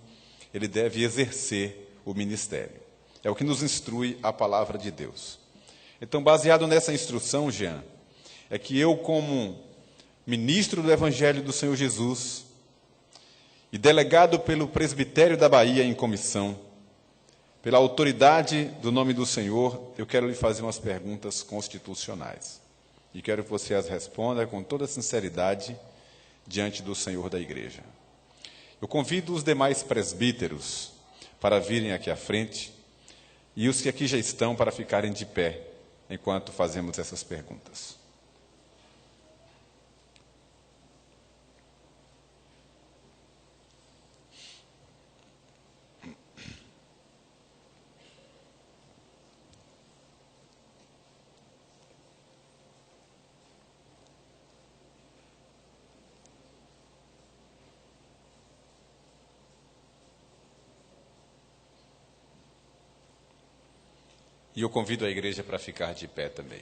ele deve exercer o ministério. É o que nos instrui a palavra de Deus. Então, baseado nessa instrução, Jean, é que eu, como ministro do Evangelho do Senhor Jesus e delegado pelo presbitério da Bahia em comissão, pela autoridade do nome do Senhor, eu quero lhe fazer umas perguntas constitucionais. E quero que você as responda com toda sinceridade diante do Senhor da igreja. Eu convido os demais presbíteros para virem aqui à frente e os que aqui já estão para ficarem de pé enquanto fazemos essas perguntas. E eu convido a igreja para ficar de pé também.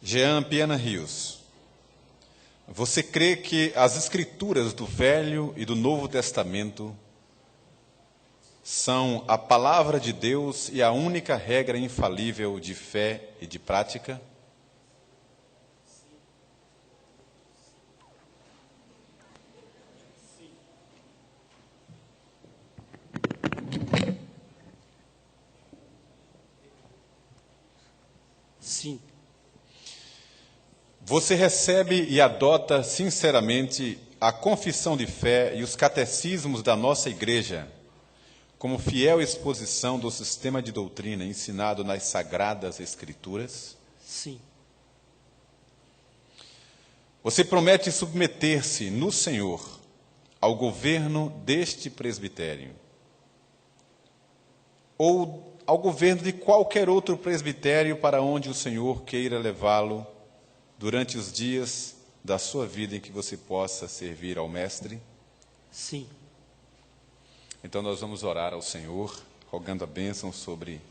Jean Piana Rios, você crê que as Escrituras do Velho e do Novo Testamento são a palavra de Deus e a única regra infalível de fé e de prática? Sim. Você recebe e adota sinceramente a confissão de fé e os catecismos da nossa igreja como fiel exposição do sistema de doutrina ensinado nas Sagradas Escrituras? Sim. Você promete submeter-se no Senhor ao governo deste presbitério ou ao governo de qualquer outro presbitério para onde o Senhor queira levá-lo durante os dias da sua vida em que você possa servir ao Mestre? Sim. Então nós vamos orar ao Senhor, rogando a bênção sobre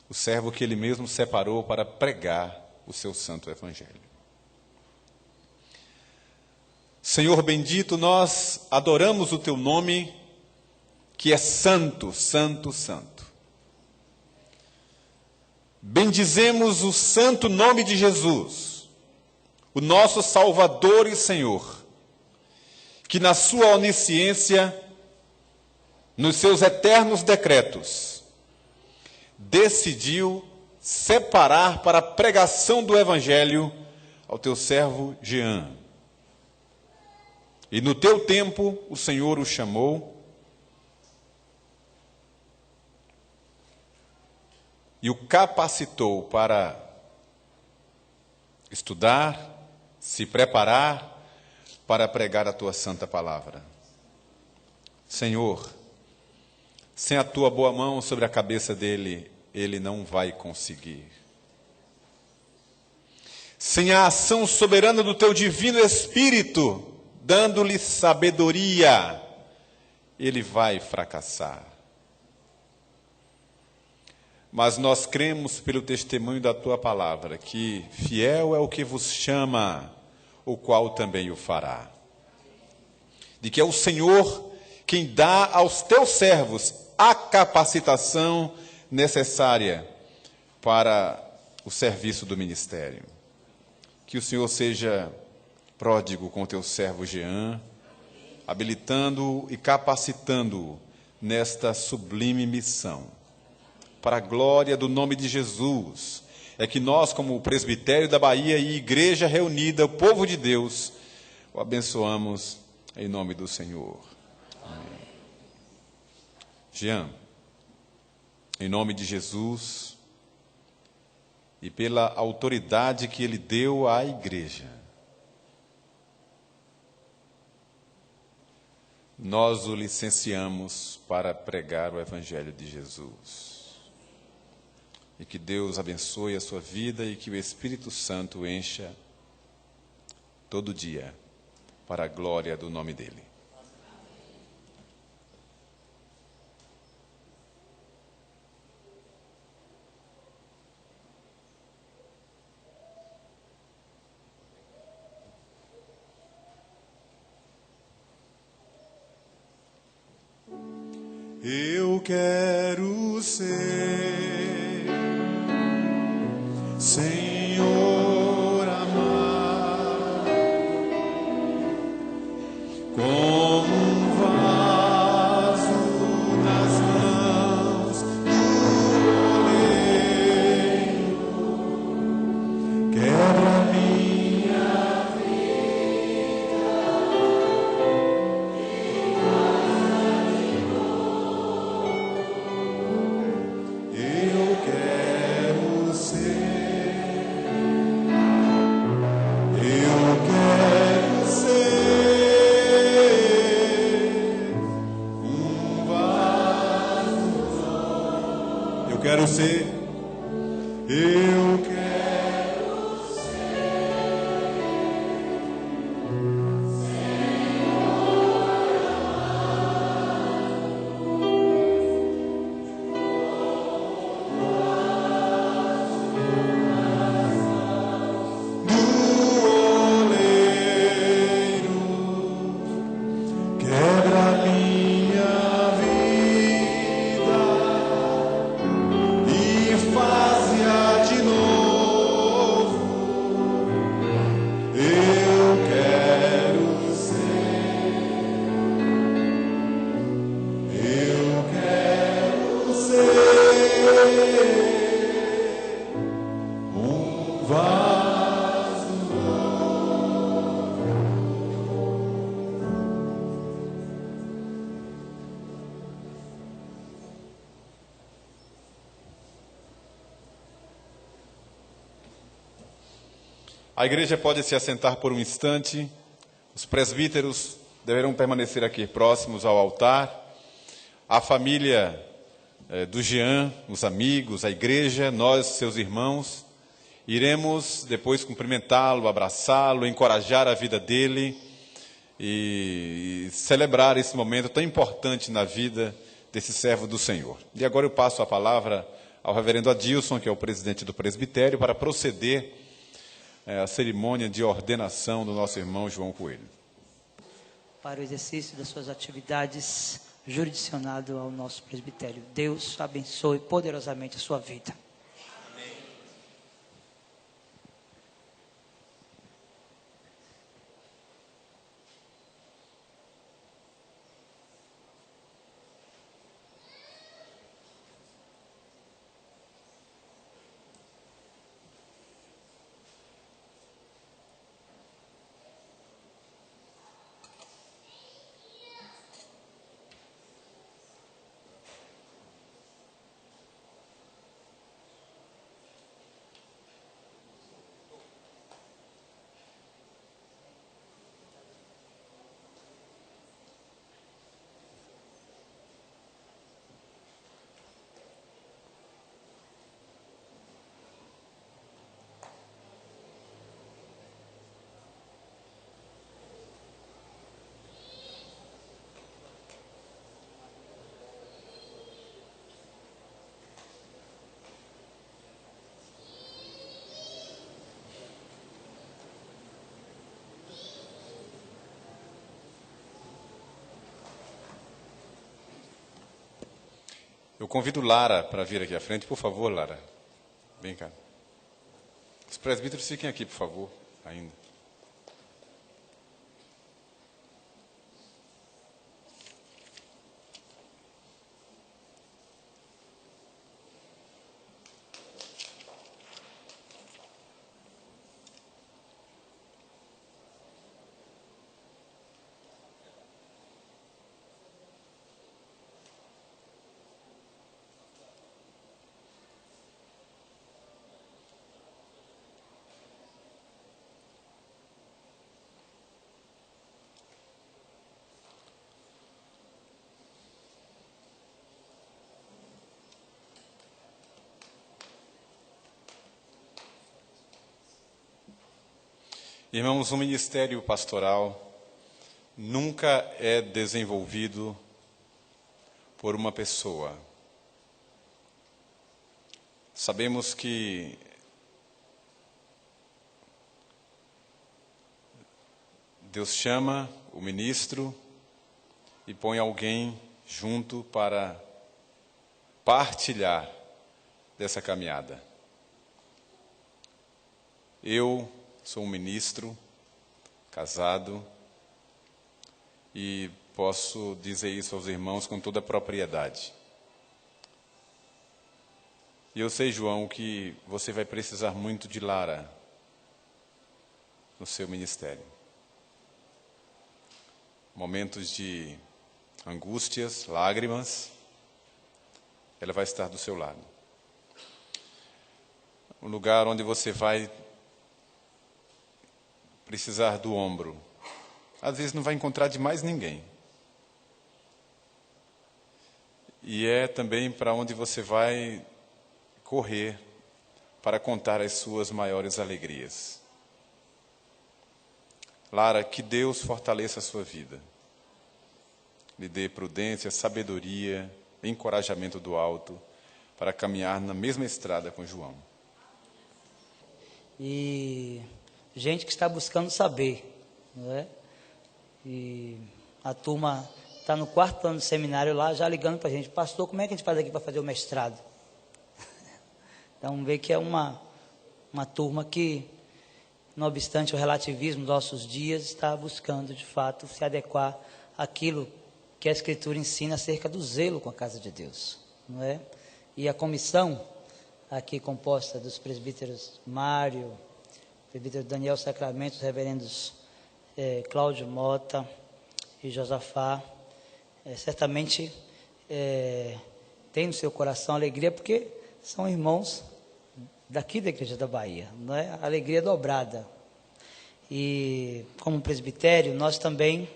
o servo que Ele mesmo separou para pregar o seu santo Evangelho. Senhor bendito, nós adoramos o Teu nome, que é santo, santo, santo. Bendizemos o santo nome de Jesus, o nosso Salvador e Senhor, que na sua onisciência, nos seus eternos decretos, decidiu separar para a pregação do Evangelho ao teu servo Jean. E no teu tempo o Senhor o chamou e o capacitou para estudar, se preparar para pregar a tua santa palavra. Senhor, sem a tua boa mão sobre a cabeça dele, ele não vai conseguir. Sem a ação soberana do teu divino Espírito, dando-lhe sabedoria, ele vai fracassar. Mas nós cremos pelo testemunho da tua palavra, que fiel é o que vos chama, o qual também o fará. De que é o Senhor quem dá aos teus servos a capacitação necessária para o serviço do ministério. Que o Senhor seja pródigo com o teu servo Jean, habilitando-o e capacitando-o nesta sublime missão. Para a glória do nome de Jesus, é que nós, como presbitério da Bahia e igreja reunida, o povo de Deus, o abençoamos em nome do Senhor. Amém. Jean, em nome de Jesus e pela autoridade que ele deu à igreja, nós o licenciamos para pregar o Evangelho de Jesus. E que Deus abençoe a sua vida e que o Espírito Santo encha todo dia para a glória do nome dele. Eu quero ser, Senhor, amar como um vaso nas mãos do oleiro. Quebra minha eu quero ser, um vaso. Eu quero ser, eu quero. Quebra minha vida e faz-a de novo. Eu quero ser, um vaso. A igreja pode se assentar por um instante. Os presbíteros deverão permanecer aqui próximos ao altar. A família do Jean, os amigos, a igreja, nós, seus irmãos, iremos depois cumprimentá-lo, abraçá-lo, encorajar a vida dele e celebrar esse momento tão importante na vida desse servo do Senhor. E agora eu passo a palavra ao reverendo Adilson, que é o presidente do presbitério, para proceder a cerimônia de ordenação do nosso irmão João Coelho. Para o exercício das suas atividades, jurisdicionado ao nosso presbitério. Deus abençoe poderosamente a sua vida. Eu convido Lara para vir aqui à frente, por favor, Lara. Vem cá. Os presbíteros fiquem aqui, por favor, ainda. Irmãos, o ministério pastoral nunca é desenvolvido por uma pessoa. Sabemos que Deus chama o ministro e põe alguém junto para partilhar dessa caminhada. Eu sou um ministro, casado, e posso dizer isso aos irmãos com toda a propriedade. E eu sei, João, que você vai precisar muito de Lara no seu ministério. Momentos de angústias, lágrimas, ela vai estar do seu lado. Um lugar onde você vai precisar do ombro. Às vezes não vai encontrar de mais ninguém. E é também para onde você vai correr para contar as suas maiores alegrias. Lara, que Deus fortaleça a sua vida. Lhe dê prudência, sabedoria, encorajamento do alto para caminhar na mesma estrada com João. E gente que está buscando saber, não é? E a turma está no 4º ano do seminário lá, já ligando para a gente: pastor, como é que a gente faz aqui para fazer o mestrado? Então, vê que é uma turma que, não obstante o relativismo dos nossos dias, está buscando, de fato, se adequar àquilo que a Escritura ensina acerca do zelo com a casa de Deus, não é? E a comissão, aqui composta dos presbíteros Mário, presbítero Daniel Sacramento, os reverendos Cláudio Mota e Josafá, certamente tem no seu coração alegria, porque são irmãos daqui da Igreja da Bahia, não é? Alegria dobrada. E como presbitério, nós também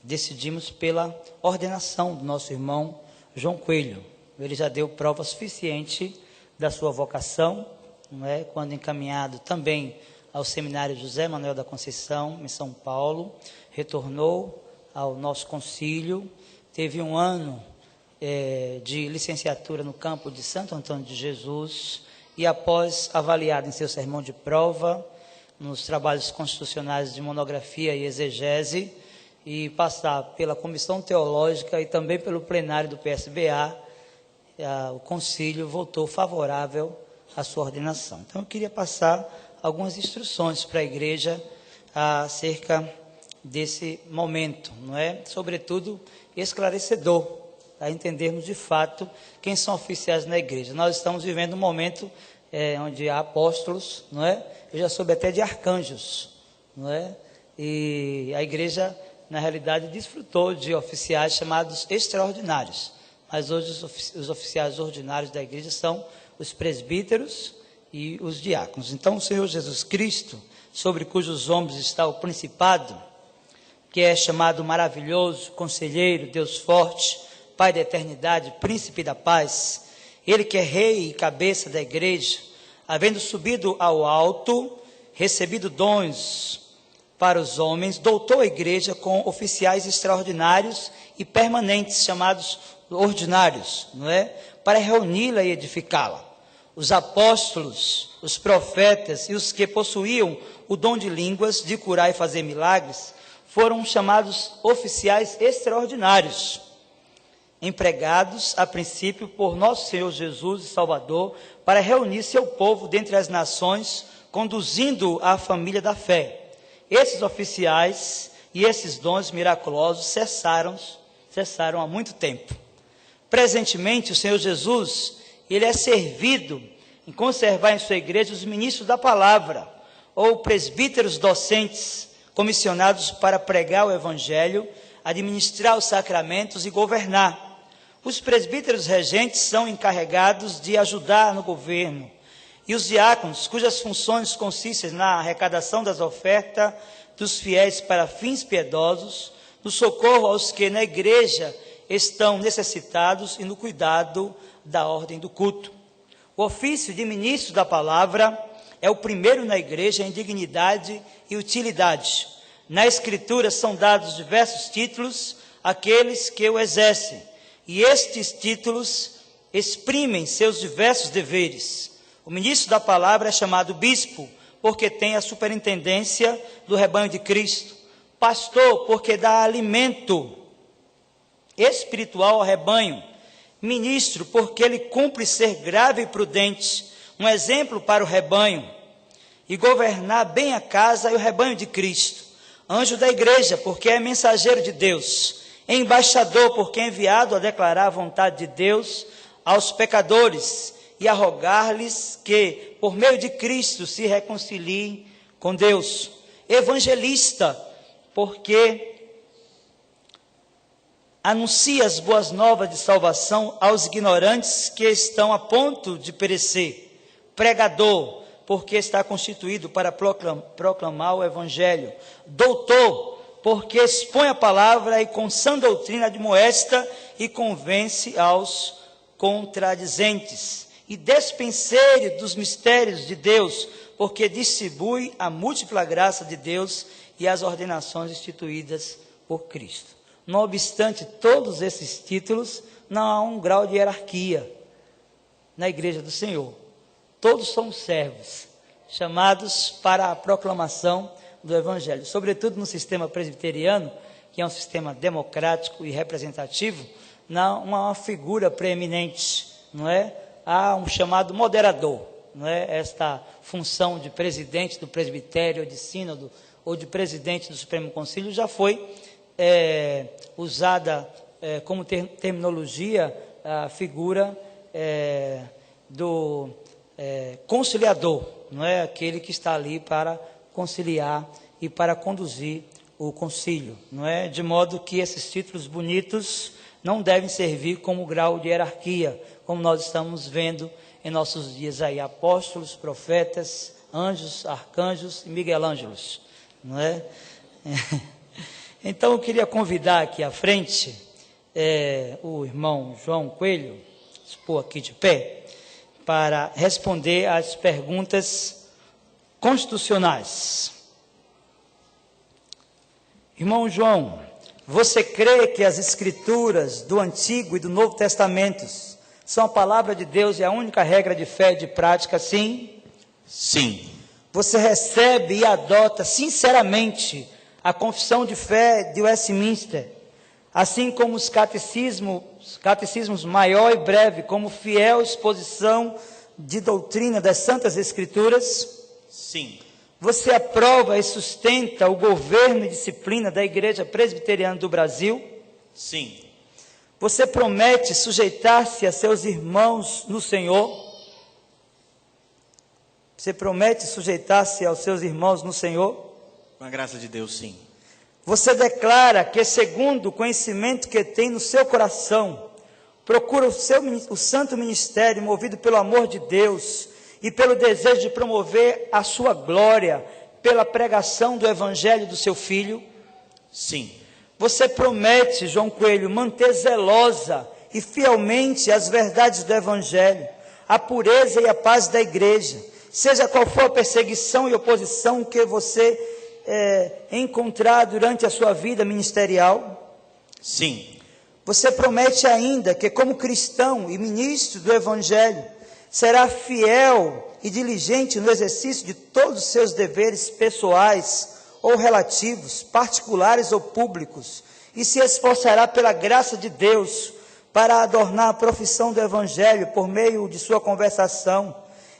decidimos pela ordenação do nosso irmão João Coelho. Ele já deu prova suficiente da sua vocação, não é? Quando encaminhado também ao seminário José Manuel da Conceição, em São Paulo, retornou ao nosso concílio, teve um ano de licenciatura no campo de Santo Antônio de Jesus, e após avaliado em seu sermão de prova, nos trabalhos constitucionais de monografia e exegese, e passar pela comissão teológica e também pelo plenário do PSBA, o concílio votou favorável à sua ordenação. Então, eu queria passar algumas instruções para a igreja acerca desse momento, não é? Sobretudo esclarecedor, para entendermos de fato quem são oficiais na igreja. Nós estamos vivendo um momento onde há apóstolos, não é? Eu já soube até de arcanjos, não é? E a igreja, na realidade, desfrutou de oficiais chamados extraordinários. Mas hoje os oficiais ordinários da igreja são os presbíteros e os diáconos. Então, o Senhor Jesus Cristo, sobre cujos ombros está o principado, que é chamado maravilhoso, conselheiro, Deus forte, Pai da eternidade, príncipe da paz, ele que é rei e cabeça da igreja, havendo subido ao alto, recebido dons para os homens, doutou a igreja com oficiais extraordinários e permanentes, chamados ordinários, não é? Para reuni-la e edificá-la. Os apóstolos, os profetas e os que possuíam o dom de línguas, de curar e fazer milagres, foram chamados oficiais extraordinários. empregados, a princípio, por nosso Senhor Jesus e Salvador, para reunir seu povo dentre as nações, conduzindo a família da fé. Esses oficiais e esses dons miraculosos cessaram há muito tempo. Presentemente, o Senhor Jesus, ele é servido em conservar em sua igreja os ministros da palavra, ou presbíteros docentes, comissionados para pregar o evangelho, administrar os sacramentos e governar. Os presbíteros regentes são encarregados de ajudar no governo, e os diáconos, cujas funções consistem na arrecadação das ofertas dos fiéis para fins piedosos, no socorro aos que na igreja estão necessitados e no cuidado da ordem do culto. O ofício de ministro da palavra é o primeiro na igreja em dignidade e utilidade. Na Escritura são dados diversos títulos àqueles que o exercem, e estes títulos exprimem seus diversos deveres. O ministro da palavra é chamado bispo, porque tem a superintendência do rebanho de Cristo. Pastor, porque dá alimento espiritual ao rebanho. Ministro, porque ele cumpre ser grave e prudente, um exemplo para o rebanho, e governar bem a casa e o rebanho de Cristo. Anjo da igreja, porque é mensageiro de Deus. Embaixador, porque é enviado a declarar a vontade de Deus aos pecadores e a rogar-lhes que, por meio de Cristo, se reconciliem com Deus. Evangelista, porque anuncia as boas novas de salvação aos ignorantes que estão a ponto de perecer. Pregador, porque está constituído para proclamar o evangelho. Doutor, porque expõe a palavra e com sã doutrina admoesta e convence aos contradizentes. E despenseiro dos mistérios de Deus, porque distribui a múltipla graça de Deus e as ordenações instituídas por Cristo. Não obstante todos esses títulos, não há um grau de hierarquia na igreja do Senhor. Todos são servos, chamados para a proclamação do Evangelho. Sobretudo no sistema presbiteriano, que é um sistema democrático e representativo, não há uma figura preeminente, não é? Há um chamado moderador, não é? Esta função de presidente do presbitério, ou de sínodo, ou de presidente do Supremo Concílio já foi usada como terminologia a figura do conciliador, não é? Aquele que está ali para conciliar e para conduzir o concílio, não é? De modo que esses títulos bonitos não devem servir como grau de hierarquia, como nós estamos vendo em nossos dias aí, apóstolos, profetas, anjos, arcanjos e Miguel Ângelos, não é? Então eu queria convidar aqui à frente o irmão João Coelho, expor aqui de pé, para responder às perguntas constitucionais. Irmão João, você crê que as escrituras do Antigo e do Novo Testamentos são a palavra de Deus e a única regra de fé e de prática, sim? Sim. Você recebe e adota sinceramente a confissão de fé de Westminster, assim como os catecismos maior e breve, como fiel exposição de doutrina das Santas Escrituras? Sim. Você aprova e sustenta o governo e disciplina da Igreja Presbiteriana do Brasil? Sim. Você promete sujeitar-se a seus irmãos no Senhor? Você promete sujeitar-se aos seus irmãos no Senhor? Com a graça de Deus, sim. Você declara que, segundo o conhecimento que tem no seu coração, procura o santo ministério movido pelo amor de Deus e pelo desejo de promover a sua glória pela pregação do evangelho do seu Filho? Sim. Você promete, João Coelho, manter zelosa e fielmente as verdades do evangelho, a pureza e a paz da igreja, seja qual for a perseguição e oposição que você encontrar durante a sua vida ministerial? Sim. Você promete ainda que, como cristão e ministro do evangelho, será fiel e diligente no exercício de todos os seus deveres pessoais ou relativos, particulares ou públicos, e se esforçará pela graça de Deus para adornar a profissão do Evangelho por meio de sua conversação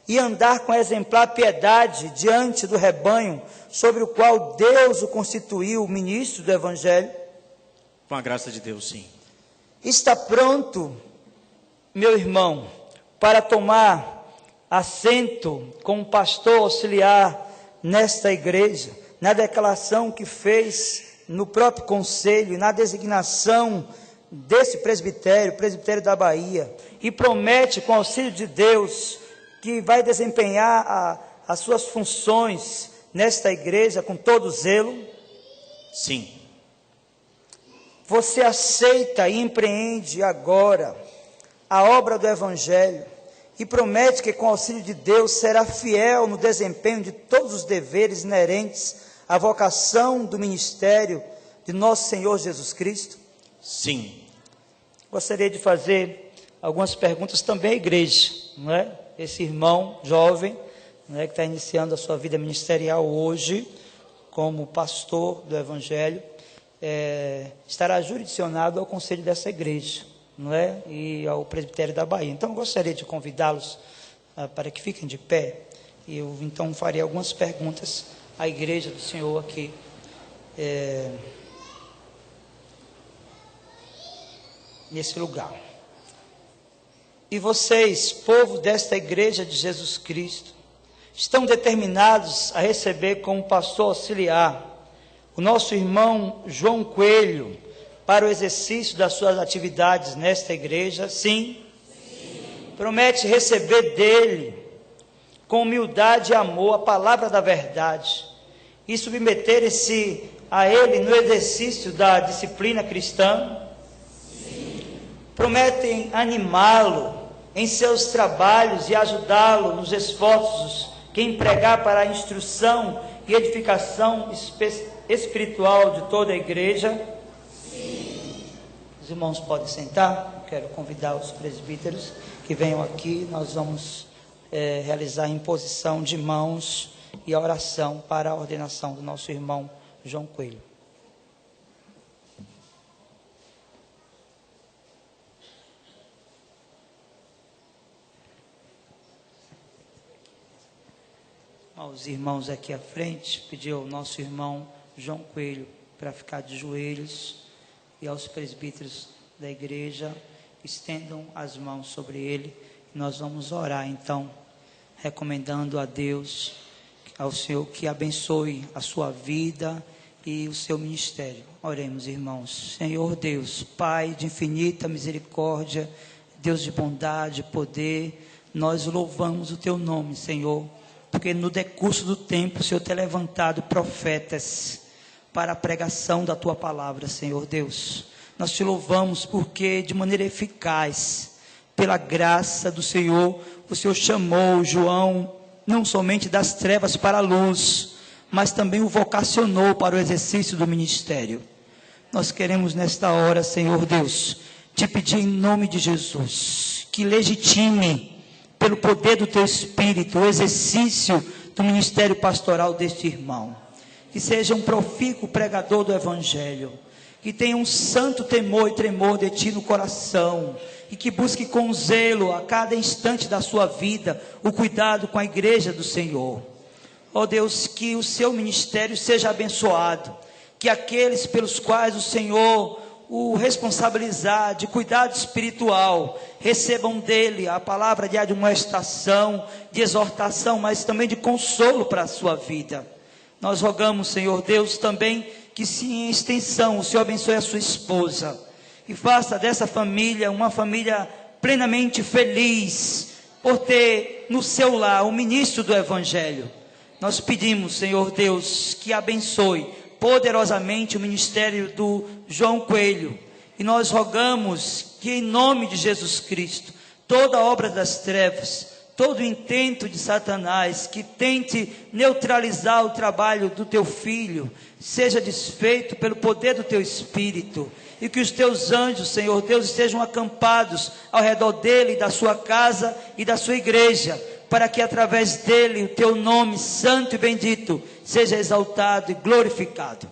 e andar com exemplar piedade diante do rebanho sobre o qual Deus o constituiu ministro do Evangelho? Com a graça de Deus, sim. Está pronto, meu irmão, para tomar assento como pastor auxiliar nesta igreja, na declaração que fez no próprio conselho e na designação desse presbitério, presbitério da Bahia, e promete, com auxílio de Deus, que vai desempenhar as suas funções nesta igreja com todo zelo? Sim. Você aceita e empreende agora a obra do Evangelho e promete que, com o auxílio de Deus, será fiel no desempenho de todos os deveres inerentes à vocação do ministério de nosso Senhor Jesus Cristo? Sim. Gostaria de fazer algumas perguntas também à igreja, não é? Esse irmão jovem, não é, que está iniciando a sua vida ministerial hoje, como pastor do Evangelho, estará jurisdicionado ao conselho dessa igreja, não é? E ao presbitério da Bahia. Então, eu gostaria de convidá-los para que fiquem de pé. E eu, então, farei algumas perguntas à igreja do Senhor aqui. Nesse lugar. E vocês, povo desta igreja de Jesus Cristo, estão determinados a receber como pastor auxiliar o nosso irmão João Coelho para o exercício das suas atividades nesta igreja? Sim? Sim. Promete receber dele com humildade e amor a palavra da verdade e submeterem-se a ele no exercício da disciplina cristã? Sim. Prometem animá-lo em seus trabalhos e ajudá-lo nos esforços que empregar para a instrução e edificação espiritual de toda a igreja? Sim. Os irmãos podem sentar. Quero convidar os presbíteros que venham aqui. Nós vamos realizar a imposição de mãos e a oração para a ordenação do nosso irmão João Coelho. Aos irmãos aqui à frente, pediu ao nosso irmão João Coelho para ficar de joelhos, e aos presbíteros da igreja, estendam as mãos sobre ele. Nós vamos orar então, recomendando a Deus, ao Senhor, que abençoe a sua vida e o seu ministério. Oremos, irmãos. Senhor Deus, Pai de infinita misericórdia, Deus de bondade, poder, nós louvamos o teu nome, Senhor, porque no decurso do tempo o Senhor tem levantado profetas para a pregação da tua palavra, Senhor Deus. Nós te louvamos porque de maneira eficaz, pela graça do Senhor, o Senhor chamou João não somente das trevas para a luz, mas também o vocacionou para o exercício do ministério. Nós queremos nesta hora, Senhor Deus, te pedir em nome de Jesus, que legitime pelo poder do teu Espírito, o exercício do ministério pastoral deste irmão. Que seja um profícuo pregador do Evangelho, que tenha um santo temor e tremor de ti no coração, e que busque com zelo a cada instante da sua vida o cuidado com a igreja do Senhor. Ó Deus, que o seu ministério seja abençoado, que aqueles pelos quais o Senhor o responsabilizar de cuidado espiritual, recebam dele a palavra de admoestação, de exortação, mas também de consolo para a sua vida. Nós rogamos, Senhor Deus, também que se em extensão o Senhor abençoe a sua esposa, e faça dessa família uma família plenamente feliz, por ter no seu lar o ministro do Evangelho. Nós pedimos, Senhor Deus, que abençoe poderosamente o ministério do João Coelho, e nós rogamos que em nome de Jesus Cristo, toda obra das trevas, todo intento de Satanás que tente neutralizar o trabalho do teu filho, seja desfeito pelo poder do teu Espírito, e que os teus anjos, Senhor Deus, estejam acampados ao redor dele, da sua casa e da sua igreja, para que através dele o teu nome santo e bendito seja exaltado e glorificado.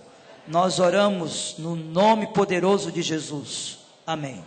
Nós oramos no nome poderoso de Jesus. Amém.